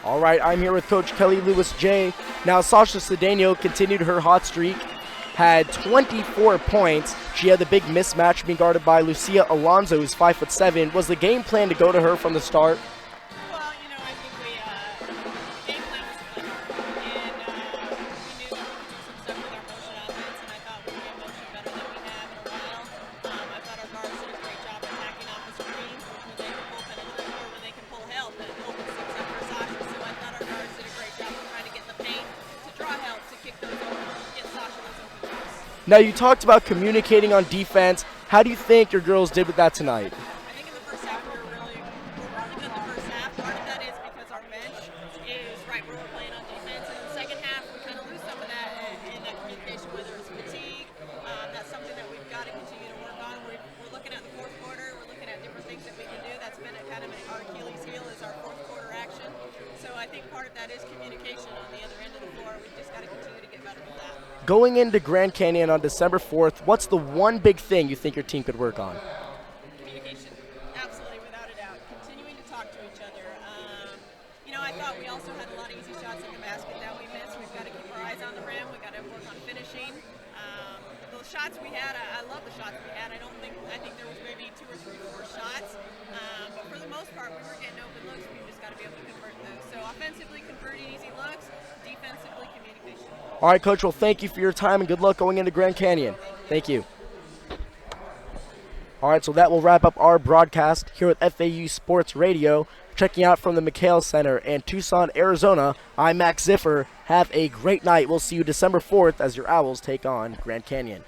All right, I'm here with Coach Kelly Lewis J. Now, Sasha Cedeno continued her hot streak, had 24 points. She had the big mismatch being guarded by Lucia Alonso, who's 5'7". Was the game plan to go to her from the start? Well, I think the game plan was to play hard, and we knew that we could do some stuff with our motion offense, and I thought we had motion better than we have in a while. I thought our guards did a great job attacking off the screens when they can pull penetrate or when they can pull help and open things up for Sasha. So I thought our guards did a great job of trying to get in the paint to draw help to kick those over, get Sasha those open shots. Now, you talked about communicating on defense. How do you think your girls did with that tonight? I think in the first half we were really good in the first half. Part of that is because our bench is right where we're playing on defense. And in the second half, we kind of lose some of that in that communication, whether it's fatigue. That's something that we've got to continue to work on. We're looking at the fourth quarter. We're looking at different things that we can do. That's been kind of our Achilles heel is our fourth quarter action. So I think part of that is communication on the other end of the floor. We've just got to continue to get better with that. Going into Grand Canyon on December 4th, what's the one big thing you think your team could work on? Communication, absolutely, without a doubt. Continuing to talk to each other. I thought we also had a lot of easy shots in the basket that we missed. We've got to keep our eyes on the rim. We've got to work on finishing. Those shots we had, I love the shots we had. I think there was maybe 2 or 3 more shots. But for the most part, we were getting open looks. We just got to be able to convert those. So offensively, converting easy looks. Defensively, communication. All right, Coach. Well, thank you for your time and good luck going into Grand Canyon. Thank you. All right, so that will wrap up our broadcast here with FAU Sports Radio. Checking out from the McHale Center in Tucson, Arizona, I'm Max Ziffer. Have a great night. We'll see you December 4th as your Owls take on Grand Canyon.